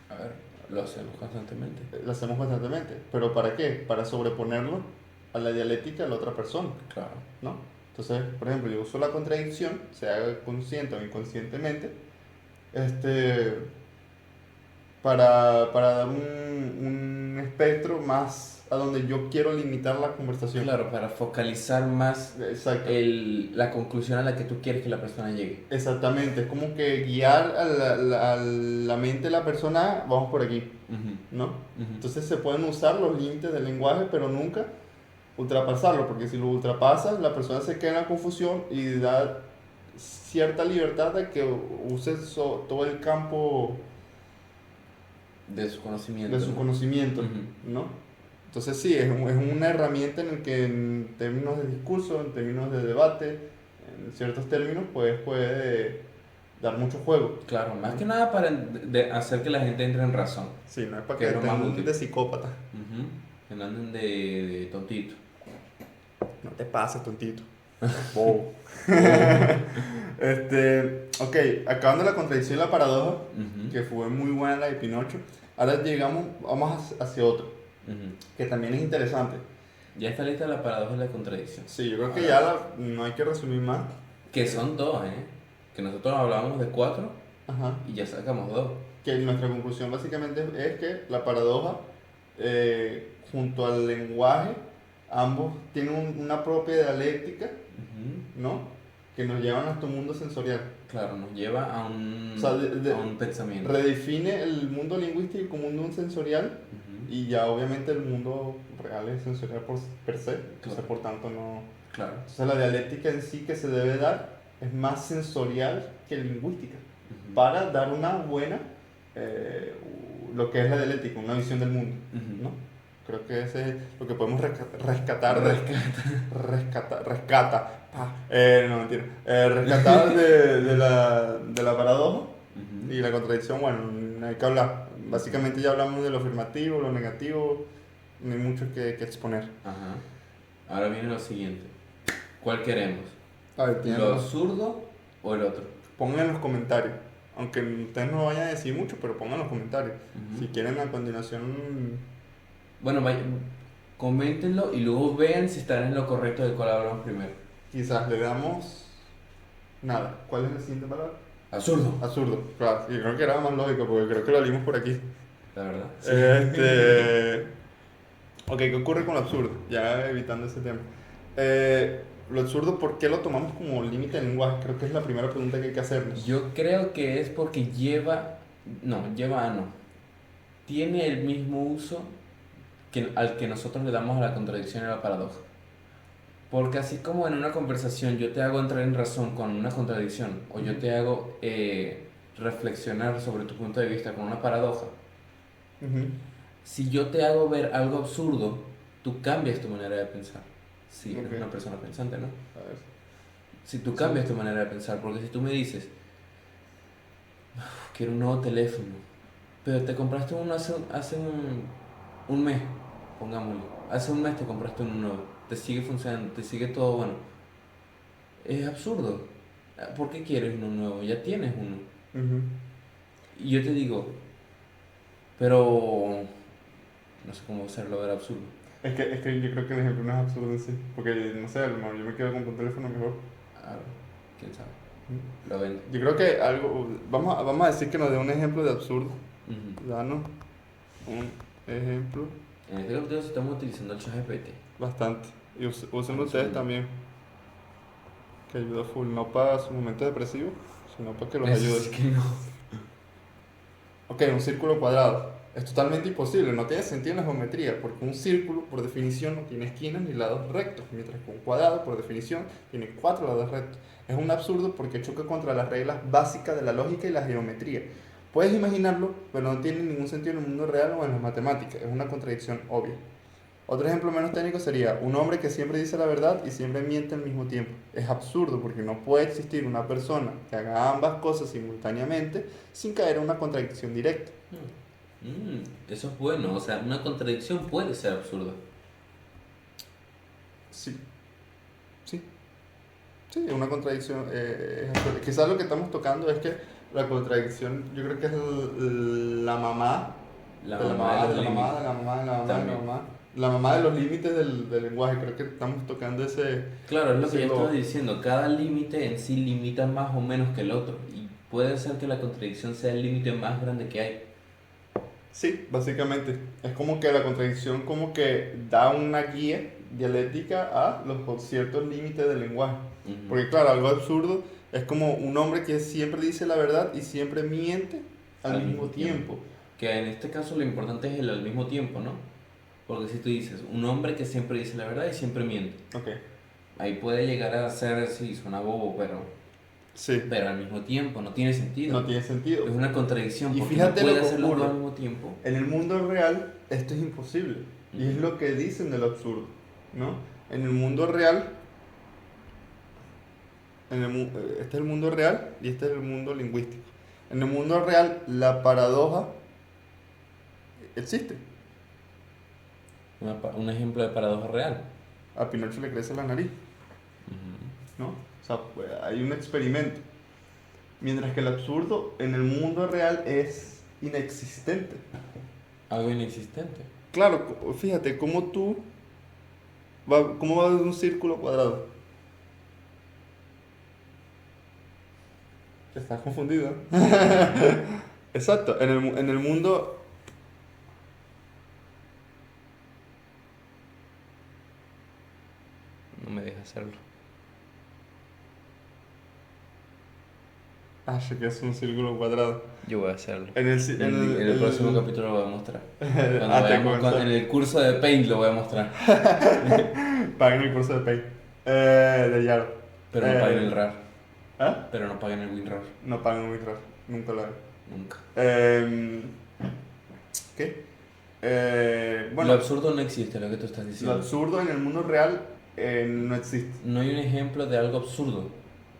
A ver, lo hacemos constantemente. Lo hacemos constantemente. ¿Pero para qué? Para sobreponerlo a la dialéctica de la otra persona, Claro. ¿no? Entonces, por ejemplo, yo uso la contradicción, sea consciente o inconscientemente, este, para dar un espectro más a donde yo quiero limitar la conversación. Claro, para focalizar más Exacto. la conclusión a la que tú quieres que la persona llegue. Exactamente, es como que guiar a la mente de la persona, vamos por aquí, Ujú, ¿no? ujú. Entonces se pueden usar los límites del lenguaje, pero nunca ultrapasarlo, porque si lo ultrapasas, la persona se queda en la confusión y da cierta libertad de que uses todo el campo De su conocimiento, de su ¿no? conocimiento, Ujú. ¿no? Entonces sí, es una herramienta en el que en términos de discurso, en términos de debate, en ciertos términos, pues puede dar mucho juego. Claro, más que nada para hacer que la gente entre en razón, Sí, no es para que que es lo más estén útil. de psicópata. Ujú. Que no anden de tontito. No te pases, tontito. Bobo. Ok, acabando la contradicción y la paradoja, Ujú, que fue muy buena la de Pinocho, ahora vamos hacia otro, ujú. que también es interesante. Ya está lista la paradoja y la contradicción. Sí, yo creo que Ahora, ya no hay que resumir más. que son dos, ¿eh? Que nosotros hablábamos de 4 Ajá. y ya sacamos 2. Que nuestra conclusión básicamente es que la paradoja, junto al lenguaje, ambos tienen una propia dialéctica, ¿no? Que nos llevan a nuestro mundo sensorial. Claro, nos lleva a O sea, a un pensamiento. redefine el mundo lingüístico como un mundo sensorial Ujú. y ya obviamente el mundo real es sensorial por per se, entonces Claro. por tanto no... Claro. Entonces la dialéctica en sí que se debe dar es más sensorial que lingüística Ujú. para dar una buena, eh, lo que es la dialéctica, una visión del mundo, Ujú. ¿no? Creo que ese es lo que podemos rescatar de... Rescata. No, mentira. Rescatar de la paradoja Ujú. y la contradicción, bueno, no hay que hablar. Básicamente ya hablamos de lo afirmativo, lo negativo, no hay mucho que exponer. Ajá. Ahora viene lo siguiente. ¿Cuál queremos? A ver, ¿Lo absurdo o el otro? pongan en los comentarios. Aunque ustedes no vayan a decir mucho, pero pongan en los comentarios. Ujú. Si quieren a continuación, Bueno, coméntenlo y luego vean si están en lo correcto del cual hablamos primero. quizás le damos nada. ¿Cuál es la siguiente palabra? Absurdo. Absurdo, claro. Y creo que era más lógico porque creo que lo leímos por aquí. La verdad. Ok, ¿qué ocurre con lo absurdo? Ya evitando ese tema. Lo absurdo, ¿por qué lo tomamos como límite del lenguaje? Creo que es la primera pregunta que hay que hacernos. Yo creo que es porque lleva a no. Tiene el mismo uso al que nosotros le damos a la contradicción y a la paradoja. Porque así como en una conversación yo te hago entrar en razón con una contradicción, o yo te hago reflexionar sobre tu punto de vista con una paradoja, Ujú. si yo te hago ver algo absurdo, tú cambias tu manera de pensar. Si eres Ok. una persona pensante, ¿no? A ver. Si tú Sí. cambias tu manera de pensar, porque si tú me dices, quiero un nuevo teléfono, pero te compraste uno hace un mes, pongámoslo, hace un mes te compraste uno nuevo, te sigue funcionando, te sigue todo bueno, es absurdo. ¿Por qué quieres uno nuevo? Ya tienes uno. Ujú. Y yo te digo, pero no sé cómo hacerlo ver absurdo. Es que yo creo que el ejemplo no es absurdo en sí. Porque, no sé, a lo mejor yo me quedo con un teléfono mejor. A ver, quién sabe. Lo vendo. Yo creo que algo. Vamos a decir que nos dé un ejemplo de absurdo. Ujú. Danos un ejemplo En este capítulo estamos utilizando el ChatGPT. bastante. Y úsenlo Un ustedes segundo. también. Que ayuda full. No para su momento depresivo, sino para que los Eso ayude. sí que no. Ok, un círculo cuadrado. Es totalmente imposible, no tiene sentido en la geometría, porque un círculo, por definición, no tiene esquinas ni lados rectos, mientras que un cuadrado, por definición, tiene 4 lados rectos. Es un absurdo porque choca contra las reglas básicas de la lógica y la geometría. Puedes imaginarlo, pero no tiene ningún sentido en el mundo real o en las matemáticas. Es una contradicción obvia. Otro ejemplo menos técnico sería un hombre que siempre dice la verdad y siempre miente al mismo tiempo. Es absurdo porque no puede existir una persona que haga ambas cosas simultáneamente sin caer en una contradicción directa. Eso es bueno, o sea, una contradicción puede ser absurda. Sí, sí, sí, es una contradicción. Quizás lo que estamos tocando es que la contradicción, yo creo que es la mamá, La de la mamá mamá, de de los la mamá, límites. de la mamá, de la mamá, de la También. mamá. La mamá de los límites del lenguaje, creo que estamos tocando ese... Claro, es lo que ese yo estaba globo. diciendo. Cada límite en sí limita más o menos que el otro. Y puede ser que la contradicción sea el límite más grande que hay. Sí, básicamente. Es como que la contradicción como que da una guía dialéctica a los ciertos límites del lenguaje. Ujú. Porque claro, algo absurdo es como un hombre que siempre dice la verdad y siempre miente al mismo tiempo. Que en este caso lo importante es el al mismo tiempo, ¿no? Porque si tú dices, un hombre que siempre dice la verdad y siempre miente. Ok, Ahí puede llegar a ser, sí, suena bobo, sí, pero al mismo tiempo no tiene sentido. no tiene sentido. Es una contradicción Y porque no fíjate lo puede que hacer los dos ocurre. al mismo tiempo. En el mundo real esto es imposible. Y es Ujú. lo que dicen del absurdo, ¿no? En el mundo real, este es el mundo real y este es el mundo lingüístico. En el mundo real la paradoja existe. Un ejemplo de paradoja real. A Pinocho le crece la nariz, ¿no? O sea, pues, hay un experimento. Mientras que el absurdo en el mundo real es inexistente. Algo inexistente. Claro, fíjate cómo cómo va de un círculo cuadrado. Estás confundido. Exacto, en el mundo... No me deja hacerlo. Ah, sé que es un círculo cuadrado. Yo voy a hacerlo. En En el próximo capítulo lo voy a mostrar. Ah, te comenzó. En el curso de Paint lo voy a mostrar. Paguen el curso de Pay. De Yaro. Pero no paguen el RAR. ¿Ah? Pero no paguen el WinRAR. No pagan muy raro. Nunca lo hago. Nunca. ¿Qué? Lo Bueno, absurdo no existe, lo que tú estás lo diciendo. absurdo en el mundo real no existe. No hay un ejemplo de algo absurdo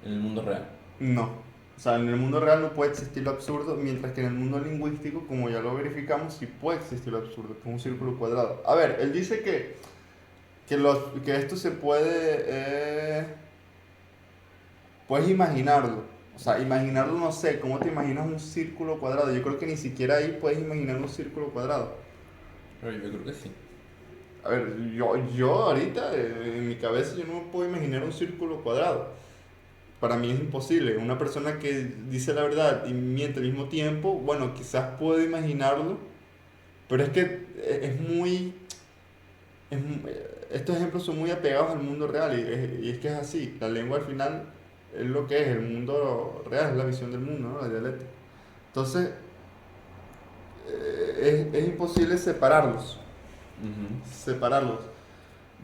en el mundo real. No. O sea, en el mundo real no puede existir lo absurdo, mientras que en el mundo lingüístico, como ya lo verificamos, sí puede existir lo absurdo, que es un círculo cuadrado. A ver, él dice que esto se puedes imaginarlo. O sea, imaginarlo, no sé, ¿cómo te imaginas un círculo cuadrado? Yo creo que ni siquiera ahí puedes imaginar un círculo cuadrado. Pero yo creo que sí. A ver, yo ahorita, en mi cabeza, yo no me puedo imaginar un círculo cuadrado. Para mí es imposible. Una persona que dice la verdad y miente al mismo tiempo, bueno, quizás puedo imaginarlo, pero es que es muy... estos ejemplos son muy apegados al mundo real y es que es así. La lengua al final es lo que es, el mundo real es la visión del mundo, ¿no? La dialéctica. Entonces, es imposible Ujú. separarlos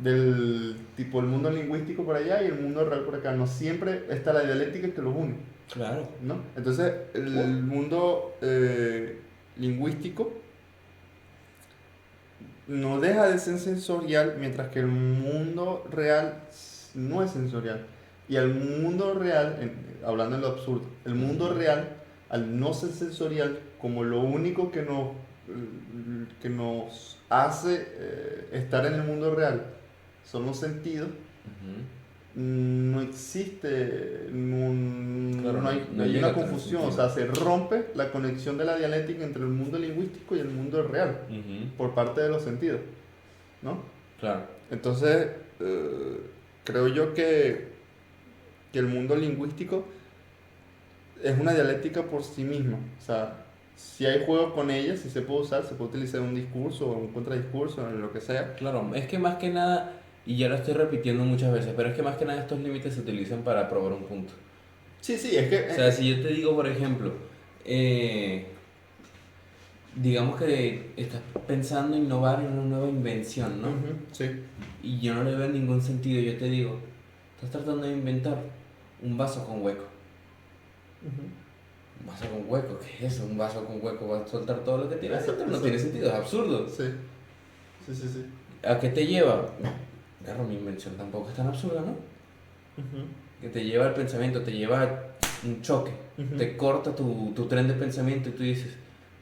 del tipo el mundo lingüístico por allá y el mundo real por acá. No siempre está la dialéctica que los une, Claro. ¿no? Entonces, el mundo lingüístico no deja de ser sensorial, mientras que el mundo real no es sensorial. Y el mundo real, hablando de lo absurdo, el mundo real, al no ser sensorial, como lo único que nos hace estar en el mundo real son los sentidos, Ujú. no existe, Claro, no hay, no hay llega una a tener confusión, o sentido. sea, se rompe la conexión de la dialéctica entre el mundo lingüístico y el mundo real Ujú. por parte de los sentidos, ¿no? Claro. Entonces, creo yo que el mundo lingüístico es una dialéctica por sí misma, o sea, si hay juego con ella, si se puede usar, se puede utilizar un discurso o un contradiscurso, lo que sea. Claro, es que más que nada, y ya lo estoy repitiendo muchas veces, pero es que más que nada estos límites se utilizan para probar un punto. Sí, sí, es que... O sea, si yo te digo, por ejemplo, digamos que estás pensando innovar en una nueva invención, ¿no? ujú, sí. Y yo no le veo ningún sentido, yo te digo, estás tratando de inventar un vaso con hueco. Ujú. Un vaso con hueco, ¿qué es eso? Un vaso con hueco, va a soltar todo lo que tiene Eso- adentro, no eso- tiene sentido, es absurdo. Sí, sí, sí, sí. ¿A qué te lleva? Claro, mi invención tampoco es tan absurda, ¿no? Ujú, Que te lleva al pensamiento, te lleva a un choque, ujú, te corta tu tren de pensamiento y tú dices,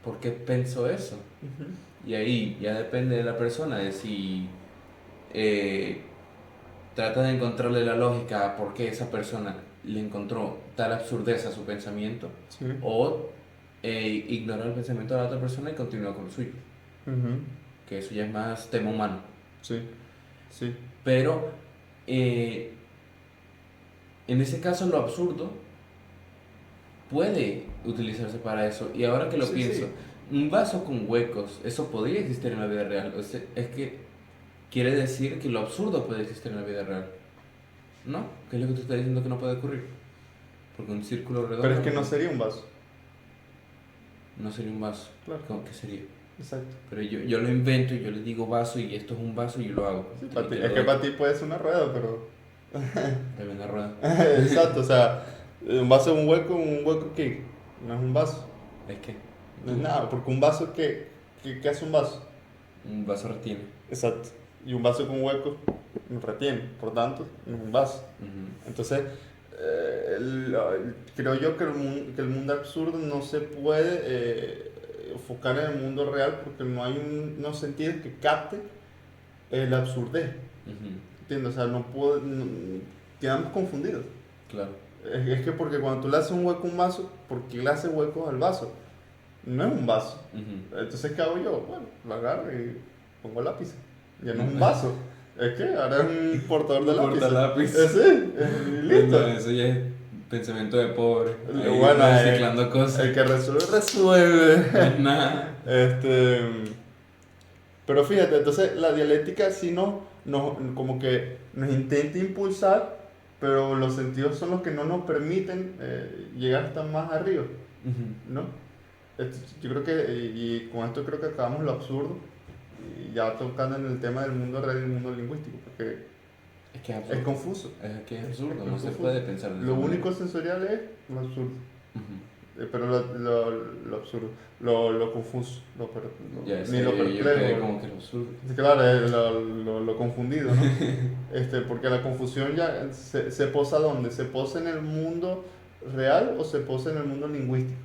¿por qué pensó eso? ujú. Y ahí ya depende de la persona, de si eh, trata de encontrarle la lógica a por qué esa persona le encontró tal absurdez a su pensamiento, Sí. o ignora el pensamiento de la otra persona y continúa con el suyo, Ujú. que eso ya es más tema humano. Sí, sí. Pero en ese caso lo absurdo puede utilizarse para eso. Y ahora que lo Sí, pienso, sí. un vaso con huecos, eso podría existir en la vida real. O sea, es que quiere decir que lo absurdo puede existir en la vida real. ¿No? ¿Qué es lo que tú estás diciendo que no puede ocurrir? Porque un círculo Pero redondo es que no puede- sería un vaso. no sería un vaso. Claro. ¿Cómo que sería? Exacto. Pero yo lo invento y yo le digo vaso y esto es un vaso y yo lo hago. Sí, Y para ti. te lo Es que doy. para ti puede ser una rueda, pero... Ahí ven la rueda. Exacto, o sea, un vaso es un hueco ¿qué? No es un vaso. Es que No es nada, porque un vaso ¿qué hace un vaso? un vaso retiene. Exacto. Y un vaso con hueco no retiene, por tanto, no es un vaso. Ujú. Entonces, creo yo que el mundo absurdo no se puede enfocar en el mundo real porque no hay unos sentidos que capten la absurdez. Ujú. ¿Entiendes? O sea, quedamos confundidos. Claro. Es que porque cuando tú le haces un hueco a un vaso, ¿por qué le haces huecos al vaso? No es un vaso. Ujú. Entonces, ¿qué hago yo? Bueno, lo agarro y pongo el lápiz. Ya no es un vaso. Es que ahora es un portador de Un lápiz. portalápiz. Sí, listo. No, eso ya es pensamiento de pobre. Ahí Bueno, reciclando cosas. el que resuelve, resuelve. No es nada. Pero fíjate, entonces la dialéctica sí como que nos intenta impulsar, pero los sentidos son los que no nos permiten llegar hasta más arriba, Ujú. ¿no? Yo creo que, y con esto creo que acabamos lo absurdo, y ya tocando en el tema del mundo real y el mundo lingüístico, porque Es que es es absurdo. confuso. Es que es absurdo, Es no se confuso. puede pensar de esa Lo manera. único sensorial es lo absurdo. Ujú. Pero lo absurdo, lo confuso, Ya, ni sé, lo yo quedé perplejo. como que es absurdo. Sí, claro, lo confundido, ¿no? Porque la confusión ya se posa ¿dónde? ¿Se posa en el mundo real o se posa en el mundo lingüístico?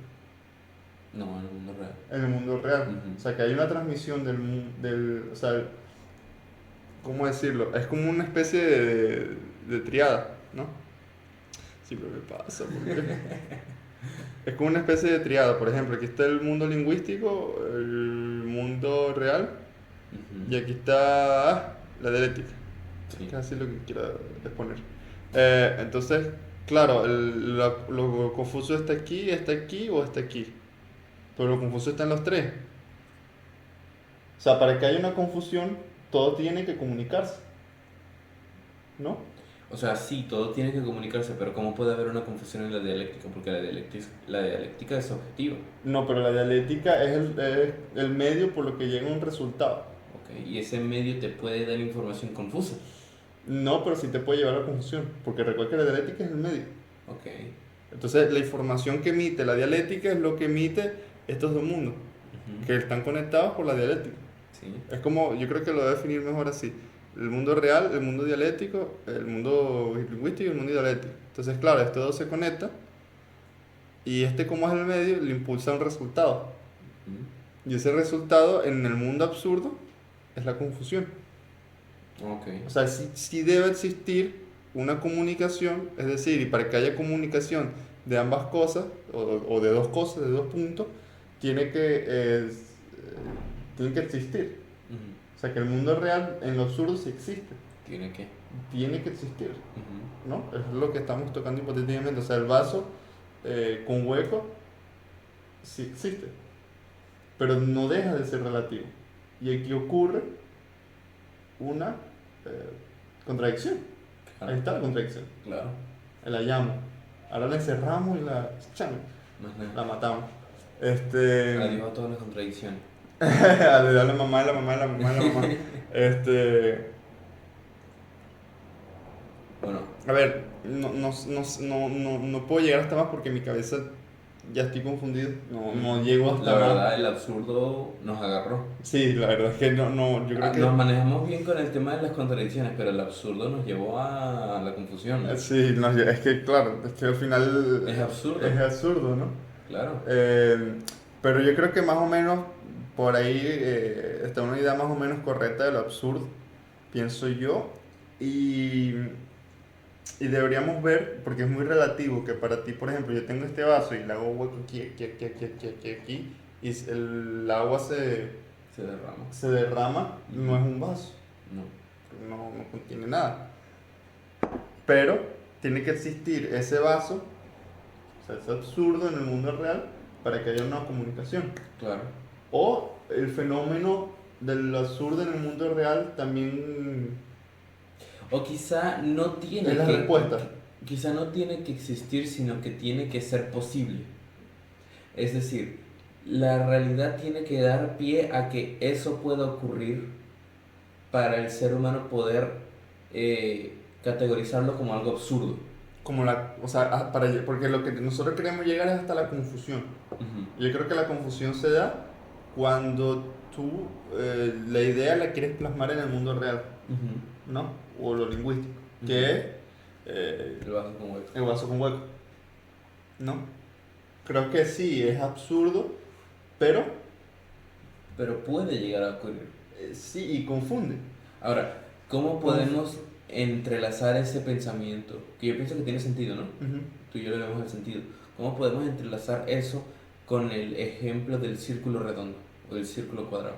No, en el mundo real. En el mundo real. Ujú. O sea, que hay una transmisión o sea, ¿cómo decirlo? Es como una especie de triada, ¿no? Siempre me pasa, porque... Es como una especie de triada, por ejemplo, aquí está el mundo lingüístico, el mundo real, Ujú. y aquí está la dialéctica, Sí. que es así lo que quiero exponer. Entonces, claro, lo confuso está aquí o está aquí, pero lo confuso está en los tres. O sea, para que haya una confusión, todo tiene que comunicarse, ¿no? O sea, sí, todo tiene que comunicarse, pero ¿cómo puede haber una confusión en la dialéctica? Porque la dialéctica es objetiva. No, pero la dialéctica es el medio por lo que llega a un resultado. ¿Ok? Y ese medio te puede dar información confusa. No, pero sí te puede llevar a la confusión, porque recuerda que la dialéctica es el medio. Ok. Entonces, la información que emite la dialéctica es lo que emite estos dos mundos, Ujú. que están conectados por la dialéctica. Sí. Es como, yo creo que lo voy a definir mejor así. El mundo real, el mundo dialéctico, el mundo lingüístico y el mundo dialéctico. Entonces, claro, estos dos se conectan y como es el medio, le impulsa un resultado. Ujú. Y ese resultado en el mundo absurdo es la confusión. Ok. O sea, sí debe existir una comunicación, es decir, y para que haya comunicación de ambas cosas, o de dos cosas, de dos puntos, tiene que existir. Ujú. O sea, que el mundo real en lo absurdo sí existe, ¿Tiene que? tiene que existir, Ujú. ¿no? Es lo que estamos tocando hipotéticamente. O sea, el vaso con hueco sí existe, pero no deja de ser relativo. Y aquí ocurre una contradicción. Claro. Ahí está la contradicción. Claro. La llamo. Ahora la encerramos y la Más nada. la matamos. Adiós a todas las contradicciones. A darle mamá, la mamá, la mamá, la mamá. Bueno, A ver, no puedo llegar hasta más porque mi cabeza ya estoy confundido. No llego hasta la más. verdad, el absurdo nos agarró. Sí, la verdad es que yo creo que... Nos manejamos bien con el tema de las contradicciones, pero el absurdo nos llevó a la confusión. Sí, es que claro, es que al final... Es absurdo. Es absurdo, ¿no? Claro. Pero yo creo que más o menos por ahí está una idea más o menos correcta de lo absurdo, pienso yo. Y deberíamos ver, porque es muy relativo, que para ti, por ejemplo, yo tengo este vaso y le hago hueco aquí, y el agua Se derrama. se derrama, no es un vaso. No. no contiene nada. Pero tiene que existir ese vaso, o sea, es absurdo en el mundo real para que haya una comunicación. Claro. O el fenómeno del absurdo en el mundo real también O quizá no tiene es la respuesta. quizá no tiene que existir, sino que tiene que ser posible. Es decir, la realidad tiene que dar pie a que eso pueda ocurrir para el ser humano poder categorizarlo como algo absurdo. Como o sea, porque lo que nosotros queremos llegar es hasta la confusión. Ujú. Yo creo que la confusión se da cuando tú la idea la quieres plasmar en el mundo real, Ujú. ¿no? O lo lingüístico, que Ujú. es El vaso con hueco. el vaso con hueco, ¿no? Creo que sí, es absurdo, pero Pero puede llegar a ocurrir. sí, y confunde. Ahora, ¿cómo podemos entrelazar ese pensamiento? Que yo pienso que tiene sentido, ¿no? Ujú. Tú y yo le vemos el sentido. ¿Cómo podemos entrelazar eso con el ejemplo del círculo redondo o del círculo cuadrado?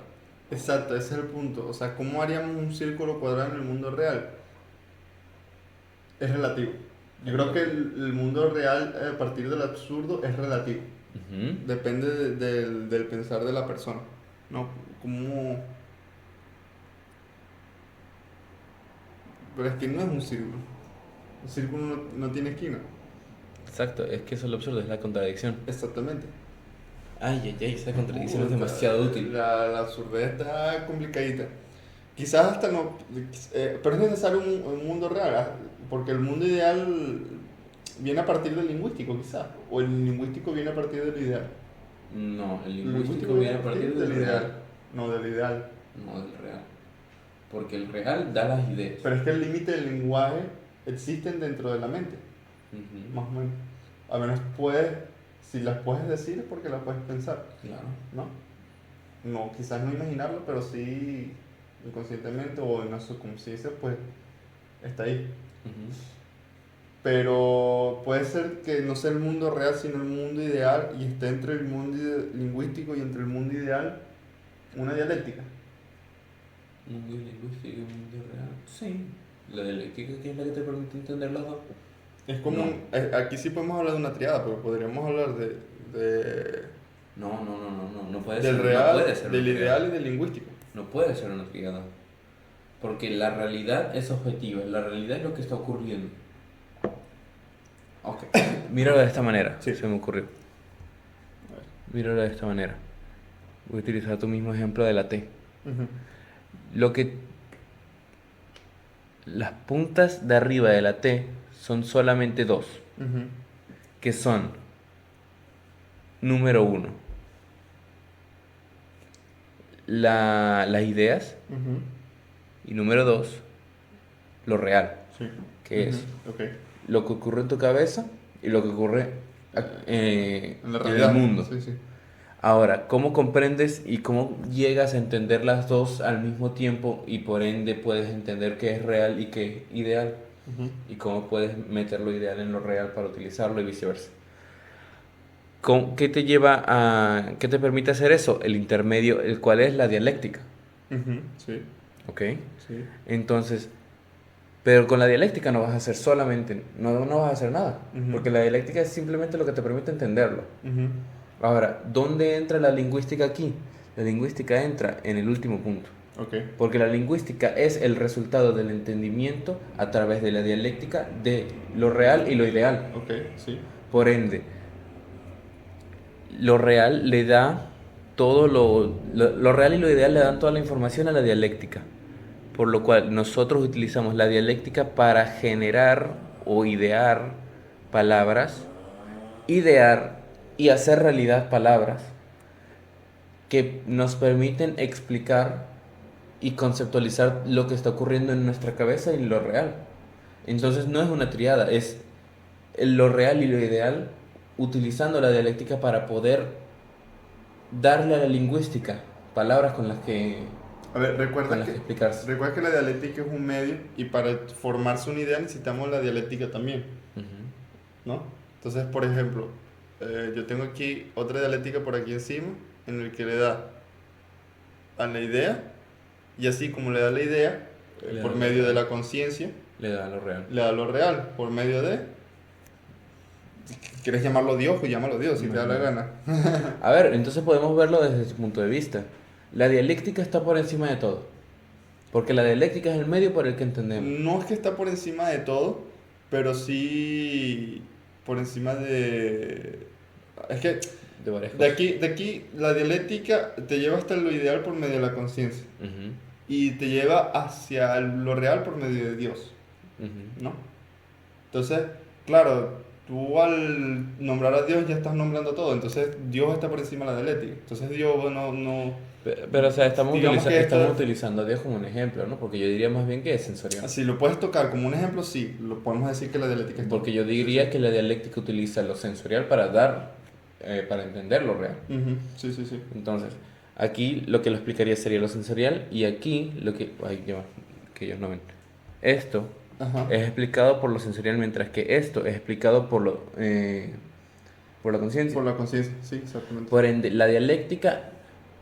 Exacto, ese es el punto. O sea, ¿cómo haríamos un círculo cuadrado en el mundo real? Es relativo. Yo creo que el mundo real a partir del absurdo es relativo. Ujú. Depende del pensar de la persona, ¿no? Como... Pero es que no es un círculo. Un círculo no tiene esquina. Exacto, es que eso es lo absurdo, es la contradicción. Exactamente. Ay, esa contradicción es Puta, demasiado útil. la absurdez está complicadita. Quizás hasta no... pero es necesario un mundo real, porque el mundo ideal viene a partir del lingüístico, quizás. O el lingüístico viene a partir del ideal. No, el El lingüístico viene a partir del ideal. real, No, del ideal. no del real. Porque el real da las ideas. Pero es que el límite del lenguaje existen dentro de la mente, Ujú. más o menos. A menos si las puedes decir es porque las puedes pensar, Claro. ¿no? No, quizás no imaginarlo, pero sí inconscientemente o en la subconsciencia, pues está ahí. Ujú. Pero puede ser que no sea el mundo real, sino el mundo ideal, y esté entre el mundo lingüístico y entre el mundo ideal una dialéctica. Mundo lingüístico y mundo real. Sí. La dialéctica que es la que te permite entender los dos. Es como No. aquí sí podemos hablar de una triada, pero podríamos hablar No puede del ser. real, No puede ser del una triada. ideal y del lingüístico. No puede ser una triada. Porque la realidad es objetiva. La realidad es lo que está ocurriendo. Ok. Míralo de esta manera. Sí. Se me ocurrió. A ver. Míralo de esta manera. Voy a utilizar tu mismo ejemplo de la T. Ujú. Lo que las puntas de arriba de la T son solamente dos, Ujú. que son número uno, las ideas, Ujú. y número dos, lo real, Sí. que es Ok. lo que ocurre en tu cabeza y lo que ocurre En la en realidad. el mundo. Sí, sí. Ahora, ¿cómo comprendes y cómo llegas a entender las dos al mismo tiempo y por ende puedes entender qué es real y qué es ideal? Ujú. Y cómo puedes meter lo ideal en lo real para utilizarlo y viceversa. ¿Qué te lleva a, qué te permite hacer eso? El intermedio, el cual es la dialéctica, Ujú. Sí. ¿ok? Sí. Entonces, pero con la dialéctica no vas a hacer solamente, no vas a hacer nada, Ujú. porque la dialéctica es simplemente lo que te permite entenderlo. Ujú. Ahora, ¿dónde entra la lingüística aquí? La lingüística entra en el último punto. Ok. Porque la lingüística es el resultado del entendimiento a través de la dialéctica de lo real y lo ideal. Ok. Sí. Por ende, lo real le da todo lo real y lo ideal le dan toda la información a la dialéctica. Por lo cual nosotros utilizamos la dialéctica para generar o idear palabras, idear y hacer realidad palabras que nos permiten explicar y conceptualizar lo que está ocurriendo en nuestra cabeza y en lo real. Entonces no es una triada, es lo real y lo ideal utilizando la dialéctica para poder darle a la lingüística palabras A ver, con las que explicarse. recuerda que la dialéctica es un medio y para formarse una idea necesitamos la dialéctica también, Ujú. ¿no? Entonces, por ejemplo, yo tengo aquí otra dialéctica por aquí encima en el que le da a la idea y así como le da la idea, Le da por lo medio de real. la conciencia, Le da lo real. le da lo real, por medio de... Si quieres llamarlo Dios, pues llámalo Dios, si te da la Ujú. gana. A ver, entonces podemos verlo desde ese punto de vista. La dialéctica está por encima de todo. Porque la dialéctica es el medio por el que entendemos. No es que está por encima de todo, pero sí por encima de... Es que De varias de cosas. aquí la dialéctica te lleva hasta lo ideal por medio de la conciencia Ujú, y te lleva hacia lo real por medio de Dios, ujú. ¿no? Entonces, claro, tú al nombrar a Dios ya estás nombrando todo, entonces Dios está por encima de la dialéctica. Entonces Dios, bueno, no... Pero, o sea, estamos, Digamos que estamos esto... utilizando a Dios como un ejemplo, ¿no? Porque yo diría más bien que es sensorial. Si lo puedes tocar como un ejemplo, sí, lo podemos decir que la dialéctica está... Porque yo Sí, diría sí. que la dialéctica utiliza lo sensorial para dar, para entender lo real. Ujú, sí, sí, sí. Entonces, aquí lo que lo explicaría sería lo sensorial y aquí lo que... Ay, ya va, que ellos no ven. Esto Ajá. es explicado por lo sensorial, mientras que esto es explicado por la conciencia. Por la conciencia, sí, exactamente. Por ende, la dialéctica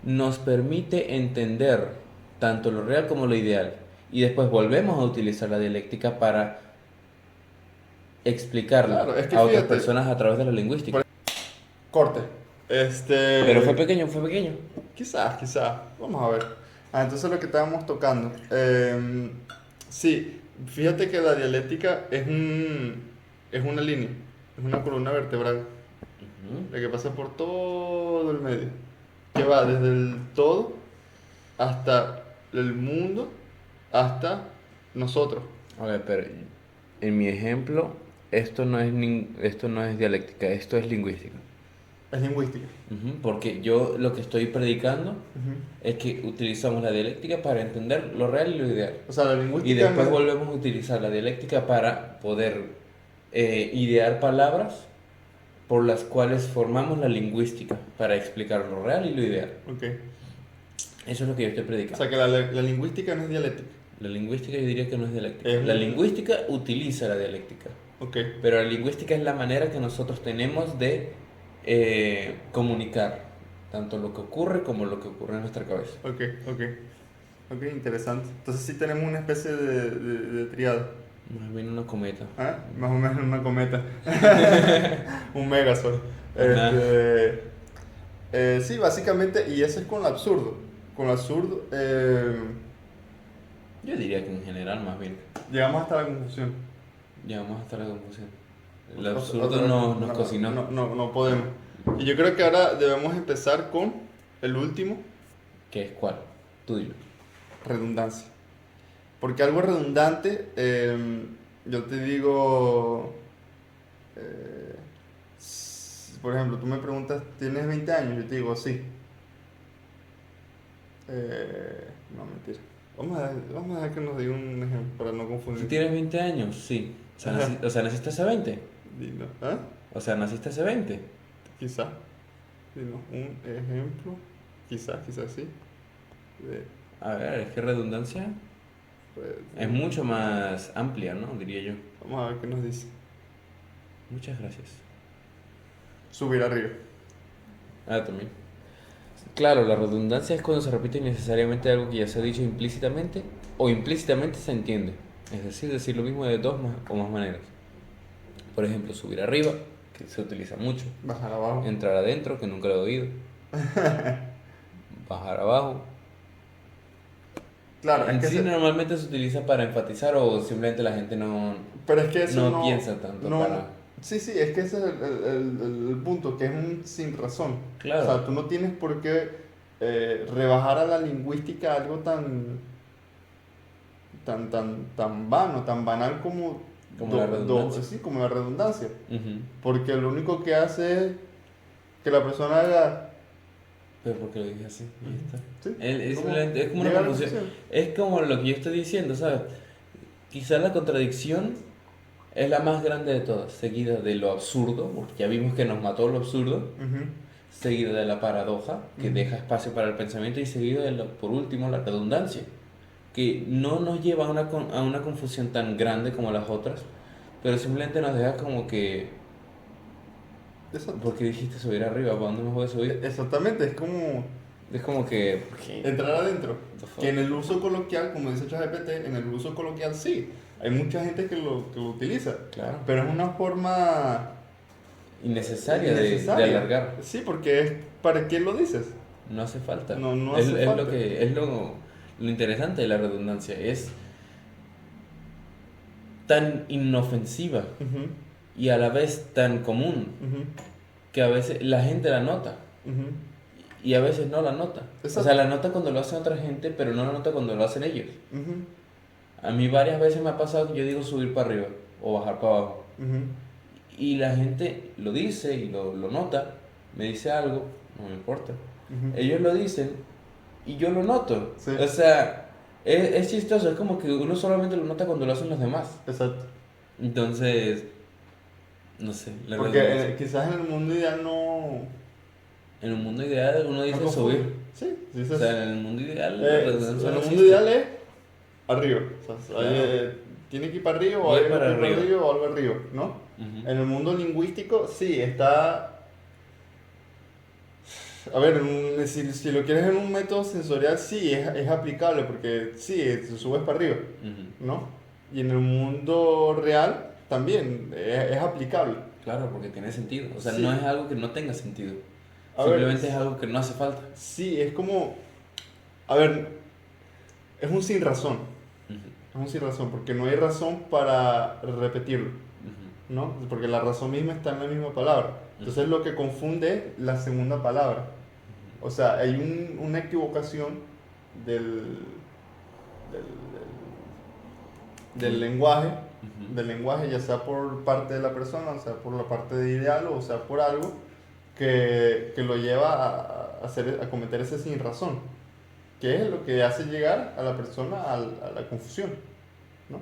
nos permite entender tanto lo real como lo ideal. Y después volvemos a utilizar la dialéctica para explicarla Claro, es que a otras fíjate, personas a través de la lingüística. corte. Pero fue pequeño, fue pequeño. Quizás. Vamos a ver. Ah, entonces lo que estábamos tocando. Sí, fíjate que la dialéctica es una línea, es una columna vertebral, Ujú. la que pasa por todo el medio, que va desde el todo hasta el mundo, hasta nosotros. A ver, pero en mi ejemplo, esto no es dialéctica, esto es lingüística. Es lingüística. Ujú, porque yo lo que estoy predicando Ujú. es que utilizamos la dialéctica para entender lo real y lo ideal. O sea, la Y lingüística después no es... volvemos a utilizar la dialéctica para poder idear palabras por las cuales formamos la lingüística para explicar lo real y lo ideal. Ok. Eso es lo que yo estoy O predicando. sea, que la lingüística no es dialéctica. La lingüística yo diría que no es dialéctica. Es La un- lingüística utiliza la dialéctica, Ok. pero la lingüística es la manera que nosotros tenemos de comunicar tanto lo que ocurre como lo que ocurre en nuestra cabeza. Ok, ok. Ok, interesante. Entonces sí tenemos una especie de triada. Más bien una cometa. ¿Ah? Más o menos una cometa. Un Megazord. Ajá. Sí, básicamente, y eso es con lo absurdo. Con lo absurdo Yo diría que en general más bien. llegamos hasta la confusión. Llegamos hasta la confusión. El Otra- absurdo otra- nos cocinó. No podemos. Y yo creo que ahora debemos empezar con el último, ¿Qué es cuál? Tú dilo. redundancia. Porque algo redundante, yo te digo, por ejemplo, tú me preguntas, ¿tienes 20 años? Yo te digo, sí. No, mentira. Vamos a dejar que nos diga un ejemplo para no ¿Tú confundir. tienes 20 años? Sí. Ajá. O sea, naciste hace 20. Dilo. ¿Ah? O sea, naciste hace 20. Quizá. Dilo. Un ejemplo. Quizás sí. De, A ver, es que redundancia pues, es mucho más amplia, ¿no? Diría yo. vamos a ver qué nos dice. Muchas gracias. Subir arriba. Ah, también. Claro, la redundancia es cuando se repite innecesariamente algo que ya se ha dicho implícitamente o implícitamente se entiende. Es decir lo mismo de dos o más maneras. Por ejemplo, subir arriba, que se utiliza mucho. Bajar abajo. Entrar adentro, que nunca lo he oído. Bajar abajo. Claro, es En que sí normalmente se utiliza para enfatizar o simplemente la gente pero es que eso no piensa tanto para... Sí, es que ese es el punto, que es un sin razón. Claro. O sea, tú no tienes por qué rebajar a la lingüística algo tan vano, tan banal como, Como la redundancia. sí, como la redundancia. Ujú. Porque lo único que hace es que la persona haga... Pero porque lo dije así, y ya está. Sí, Es, como simplemente- es como una llega a la confusión. conclusión. Es como lo que yo estoy diciendo, ¿sabes? Quizás la contradicción es la más grande de todas, seguida de lo absurdo, porque ya vimos que nos mató lo absurdo, Ujú. seguida de la paradoja, que Ujú. deja espacio para el pensamiento, y seguida de, por último, la redundancia, que no nos lleva a una confusión tan grande como las otras, pero simplemente nos deja como que, Exacto. ¿por qué dijiste subir arriba? ¿Para dónde me voy a subir? Exactamente, es como Es como que... ¿por qué? Entrar adentro. What the fuck? Que en el uso coloquial, como dice ChatGPT, en el uso coloquial sí. Hay mucha gente que lo utiliza. Claro. Pero es una forma Innecesaria innecesaria. de alargar. Sí, porque es ¿para qué lo dices? No hace falta. No es, hace es falta. lo interesante de la redundancia. Es tan inofensiva Ujú, y a la vez tan común ujú, que a veces la gente la nota ujú. y a veces no la nota. Exacto. O sea, la nota cuando lo hacen otra gente, pero no la nota cuando lo hacen ellos. Ujú, A mí varias veces me ha pasado que yo digo subir para arriba o bajar para abajo. ujú. Y la gente lo dice y lo nota, me dice algo, no me importa. Ujú. Ellos lo dicen y yo lo noto. Sí. O sea, es chistoso, es como que uno solamente lo nota cuando lo hacen los demás. Exacto. Entonces, no sé, la Porque redundancia. quizás en el mundo ideal no. En un mundo ideal uno dice no confunde. subir. Sí, dices. O sea, en el mundo ideal la en redundancia el no mundo existe. ideal es arriba. O sea, Claro. tiene que ir para arriba o Voy hay algo para que ir para arriba. arriba o algo arriba, ¿no? Ujú. En el mundo lingüístico, sí, está. A ver, si lo quieres en un método sensorial, sí, es aplicable, porque sí, te subes para arriba, Ujú. ¿no? Y en el mundo real también es aplicable. Claro, porque tiene sentido. O sea, Sí. no es algo que no tenga sentido. A ver, Simplemente es algo que no hace falta. Sí, es como. A ver, es un sin razón. Ujú. Es un sin razón, porque no hay razón para repetirlo, Ujú. ¿no? Porque la razón misma está en la misma palabra. Entonces lo que confunde es la segunda palabra. O sea, hay una equivocación del, del lenguaje, Ujú. del lenguaje, ya sea por parte de la persona, o sea por la parte de ideal, o sea por algo que lo lleva a cometer ese sin razón, que es lo que hace llegar a la persona a la confusión, ¿no?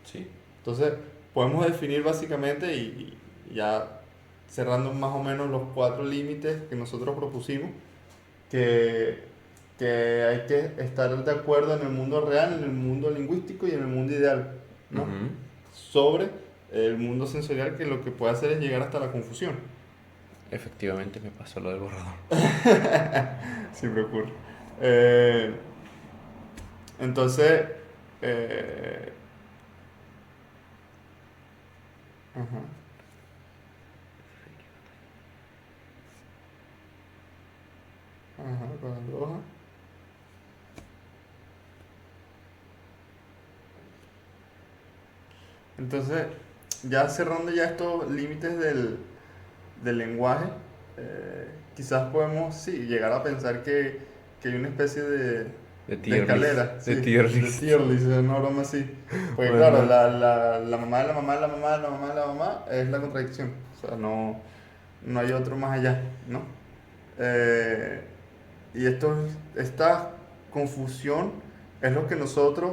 Sí. Entonces, podemos definir básicamente y ya cerrando más o menos los 4 límites que nosotros propusimos, que, que hay que estar de acuerdo en el mundo real, en el mundo lingüístico y en el mundo ideal, ¿no? Ujú. Sobre el mundo sensorial, que lo que puede hacer es llegar hasta la confusión. Efectivamente me pasó lo del borrador. Siempre ocurre. Eh, entonces, eh, ajá. Ajá, paradoja. Entonces, ya cerrando ya estos límites del lenguaje, quizás podemos, sí, llegar a pensar que hay una especie De de tier escalera, list. sí, De tier de list. tier list, una broma así. Porque Bueno. claro, la mamá de la mamá de la mamá de la mamá de la mamá es la contradicción, o sea, no hay otro más allá, ¿no? Eh, y esta confusión es lo que nosotros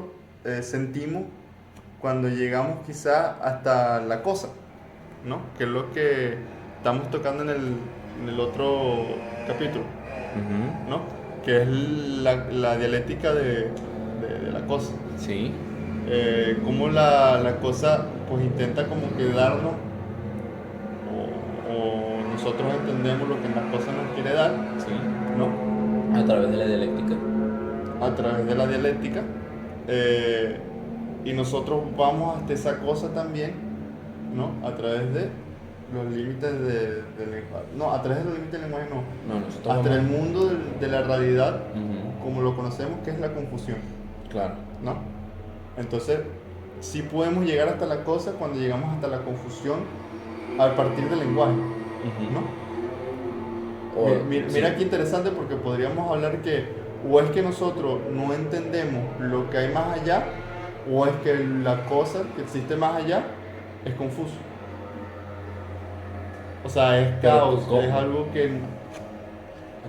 sentimos cuando llegamos quizá hasta la cosa, ¿no? Que es lo que estamos tocando en el otro capítulo, Ujú. ¿no? Que es la dialéctica de la cosa. Sí. Cómo la cosa pues intenta como que darnos o nosotros entendemos lo que la cosa nos quiere dar, Sí. ¿no? A través de la dialéctica. A través de la dialéctica, y nosotros vamos hasta esa cosa también, ¿no? A través de los límites del lenguaje. No, a través de los límites del lenguaje no. No, nosotros Hasta el vamos... mundo de la realidad, Ujú. como lo conocemos, que es la confusión, Claro. ¿no? Entonces, sí podemos llegar hasta la cosa cuando llegamos hasta la confusión a partir del lenguaje, Ujú. ¿no? O- Mira sí. qué interesante, porque podríamos hablar que o es que nosotros no entendemos lo que hay más allá, o es que la cosa que existe más allá es confuso. O sea, es Pero caos, ¿cómo? es algo que...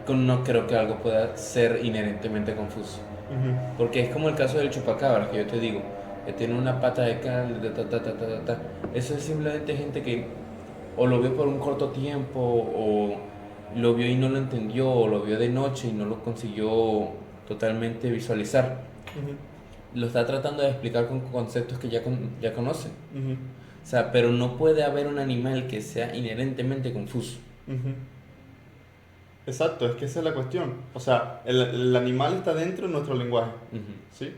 No creo que algo pueda ser inherentemente confuso. Ujú, Porque es como el caso del chupacabra, que yo te digo, que tiene una pata de cal, Eso es simplemente gente que o lo vio por un corto tiempo, o lo vio y no lo entendió, o lo vio de noche y no lo consiguió totalmente visualizar. ujú, Lo está tratando de explicar con conceptos que ya conoce. ujú, O sea, pero no puede haber un animal que sea inherentemente confuso. ujú. Exacto, es que esa es la cuestión. O sea, el animal está dentro de nuestro lenguaje, Ujú, ¿sí?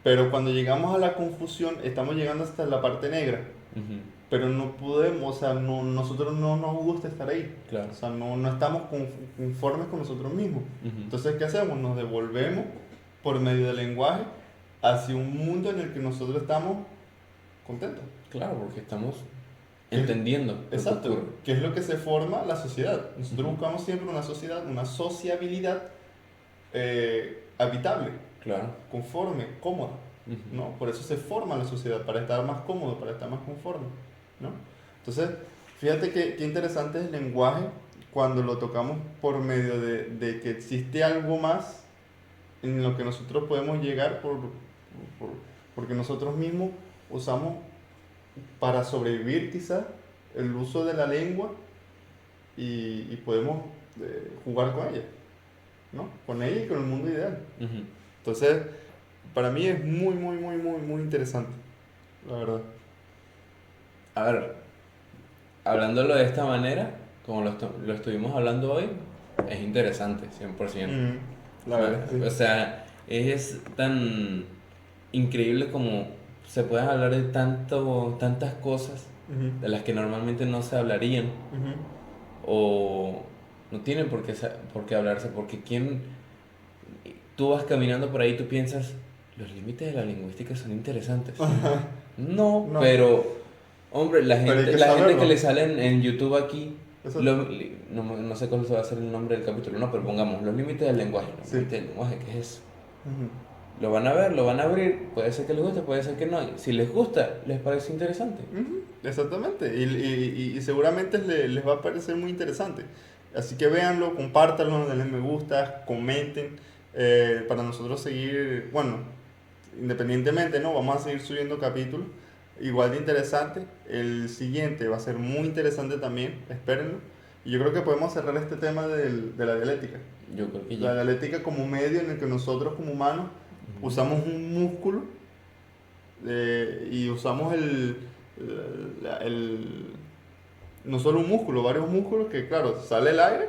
Pero cuando llegamos a la confusión, estamos llegando hasta la parte negra. ujú, Pero no podemos, o sea, no, nosotros no nos gusta estar ahí. claro. O sea, no estamos conformes con nosotros mismos. Ujú. Entonces, ¿qué hacemos? Nos devolvemos por medio del lenguaje hacia un mundo en el que nosotros estamos contentos. Claro, porque estamos ¿Qué? entendiendo lo que Exacto, ocurre. que es lo que se forma la sociedad. Nosotros Ujú. buscamos siempre una sociedad, una sociabilidad habitable, Claro. conforme, cómoda, Ujú. ¿no? Por eso se forma la sociedad, para estar más cómodo, para estar más conforme, ¿no? Entonces, fíjate qué interesante es el lenguaje cuando lo tocamos por medio de que existe algo más en lo que nosotros podemos llegar por- porque nosotros mismos usamos para sobrevivir quizás el uso de la lengua y podemos jugar con ella, ¿no? Con ella y con el mundo ideal. Ujú. Entonces, para mí es muy interesante, la verdad. A ver, hablándolo de esta manera, como lo estuvimos hablando hoy, es interesante, 100%. La verdad, O sí. sea, es tan increíble como se pueden hablar de tantas cosas Ujú, de las que normalmente no se hablarían ujú. o no tienen por qué hablarse, porque tú vas caminando por ahí y tú piensas, los límites de la lingüística son interesantes. Ajá. No, No, pero, hombre, pero hay que la gente que saberlo. le sale en YouTube aquí, Eso, no sé cuál se va a hacer el nombre del capítulo, no, pero pongamos los límites del lenguaje. Los sí. límites del lenguaje, ¿qué es eso? Ujú. Lo van a ver, lo van a abrir, puede ser que les guste, puede ser que no. Si les gusta, les parece interesante. Ujú, exactamente, y seguramente les va a parecer muy interesante. Así que véanlo, compártanlo, denle me gusta, comenten, para nosotros seguir, bueno, independientemente, ¿no? Vamos a seguir subiendo capítulos igual de interesante. El siguiente va a ser muy interesante también, espérenlo. Y yo creo que podemos cerrar este tema de la dialéctica. Yo creo que La ya. dialéctica como medio en el que nosotros como humanos Ujú. usamos un músculo y usamos no solo un músculo, varios músculos que, claro, sale el aire,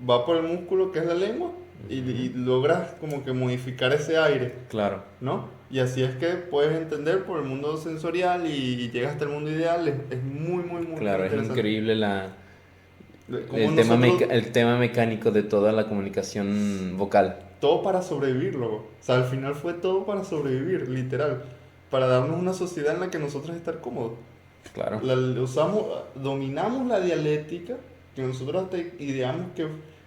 va por el músculo que es la lengua y Ujú. logras como que modificar ese aire, Claro. ¿no? Y así es que puedes entender por el mundo sensorial y llegas hasta el mundo ideal. Es muy Claro, es interesante. increíble Como nosotros, el tema mecánico de toda la comunicación vocal. todo para sobrevivir, luego. O sea, al final fue todo para sobrevivir, literal. Para darnos una sociedad en la que nosotros estar cómodos. Claro. Dominamos la dialéctica, que nosotros hasta ideamos que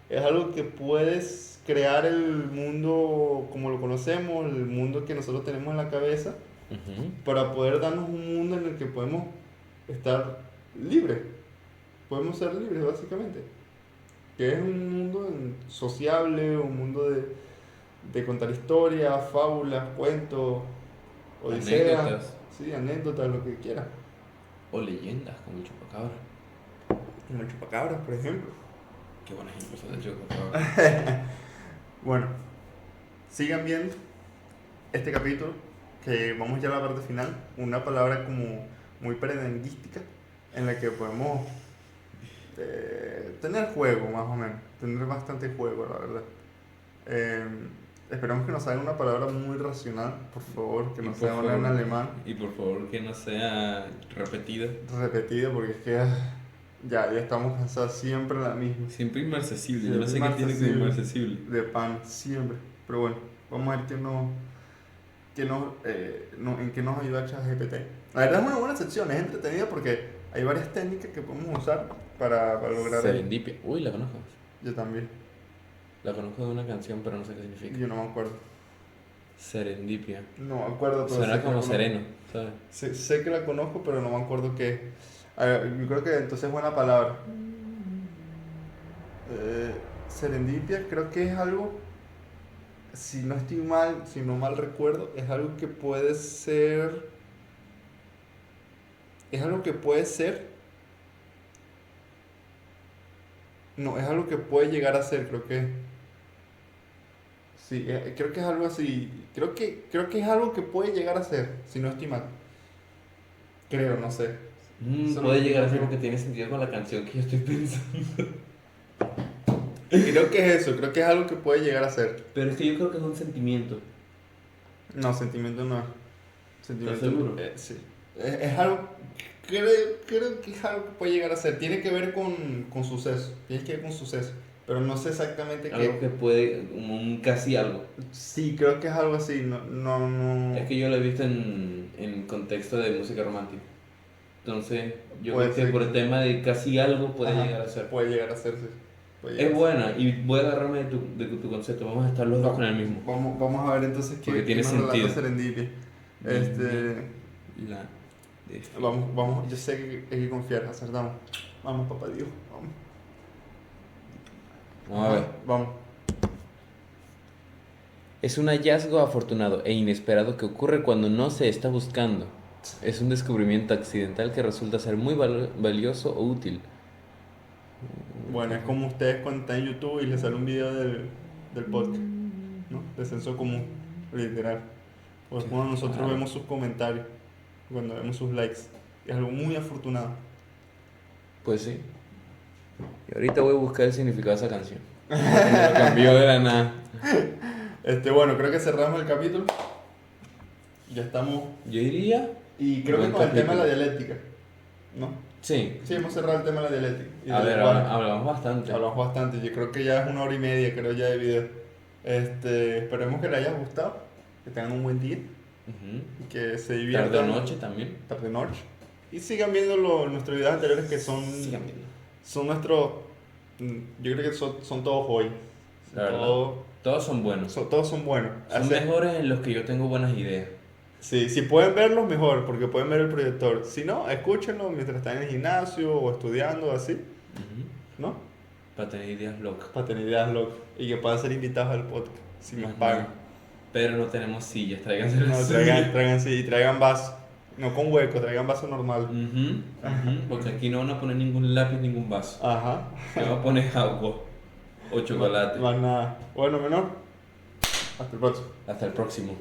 es algo que puedes crear el mundo como lo conocemos, el mundo que nosotros tenemos en la cabeza, Ujú. para poder darnos un mundo en el que podemos estar libres. Podemos ser libres, básicamente. Que es un mundo sociable, un mundo de contar historias, fábulas, cuentos, odiseas, Anécdotas sí, anécdotas, lo que quieras. o leyendas como Chupacabra. Como el chupacabras, por ejemplo. Qué buen ejemplo fue de Chupacabra. Bueno, sigan viendo este capítulo, que vamos ya a la parte final. Una palabra como muy perendenguística, en la que podemos tener juego, más o menos. Tener bastante juego, la verdad. Eh, Esperamos que nos salga una palabra muy racional, por favor, que Y no por sea una en favor, alemán y por favor que no sea repetida. repetida, porque es que ya estamos cansados siempre la misma. Siempre inmarcesible. Yo no Siempre sé qué tiene como inmarcesible. de pan, siempre. Pero bueno, vamos a ver en qué nos ayuda ChatGPT. La verdad es una buena sección, es entretenida porque hay varias técnicas que podemos usar para lograr Serendipia. Uy, la conozco. Yo también, La conozco de una canción, pero no sé qué significa. yo no me acuerdo. Serendipia. No me acuerdo, pero sé Suena que la como conozco. sereno, ¿sabes? Sé que la conozco, pero no me acuerdo qué es. A ver, yo creo que entonces es buena palabra. Serendipia creo que es algo, si no estoy mal, si no mal recuerdo, es algo que puede ser, no, es algo que puede llegar a ser, creo que, sí, creo que es algo así, creo que es algo que puede llegar a ser, si no estoy mal, creo, no sé. Eso es lo Puede que llegar a yo ser creo. porque tiene sentido con la canción que yo estoy pensando. Creo que es eso, creo que es algo que puede llegar a ser. Pero es que yo creo que es un sentimiento. No, sentimiento no es. Sentimiento, ¿Estás seguro? sí. Es algo, creo que es algo que puede llegar a ser. Tiene que ver con suceso. Tiene que ver con suceso. Pero no sé exactamente Algo qué. que puede, como un casi algo. Sí, creo que es algo así. No. Es que yo lo he visto en contexto de música romántica. Entonces, yo Puede creo que ser por que el tema de casi algo puede Ajá, llegar a ser. Puede llegar a ser, sí. Puede llegar Es a ser. buena y voy a agarrarme de tu concepto. Vamos a estar los dos con el mismo. Vamos a ver entonces Porque tiene nos relata sentido. Serendipia. La Vamos, yo sé que hay que confiar, acertamos. Vamos, papá Dios, vamos. Vamos a ver. Vamos. Es un hallazgo afortunado e inesperado que ocurre cuando no se está buscando. Es un descubrimiento accidental que resulta ser muy valioso o útil. Bueno, es como ustedes cuando están en YouTube y les sale un video del podcast, ¿no? De senso común, literal. Pues cuando nosotros Claro. vemos sus comentarios, cuando vemos sus likes, es algo muy afortunado. Pues sí. Y ahorita voy a buscar el significado de esa canción. Porque me lo cambió de la nada. Bueno, creo que cerramos el capítulo. Ya estamos. Yo diría. Y creo Buen que con el tema de la capítulo. dialéctica, ¿no? Sí. Sí, hemos cerrado el tema de la dialéctica. Y A del ver, lenguaje. hablamos bastante. Hablamos bastante, yo creo que ya es 1 hora y media, creo ya de video. Esperemos que les haya gustado, que tengan un buen día Ujú. y que se diviertan. Tarde o noche también. Tarde noche. Y sigan viendo nuestros videos anteriores que Sigan viendo. son nuestros, yo creo que son todos joyas. La verdad. Todos son buenos. Todos son buenos. Son mejores en los que yo tengo buenas ideas. Sí, si pueden verlos mejor, porque pueden ver el proyector. Si no, escúchenlo mientras están en el gimnasio o estudiando, así, Ujú. ¿no? Para tener ideas locas. Para tener ideas locas y que puedan ser invitados al podcast, si nos Más pagan. nada. Pero no tenemos sillas, tráiganse No, las traigan sí, y traigan vaso. No con hueco, traigan vaso normal. Porque aquí no van a poner ningún lápiz, ningún vaso. Ajá. Me van a poner agua o chocolate. Más nada. Bueno, menor. Hasta el próximo. Hasta el próximo.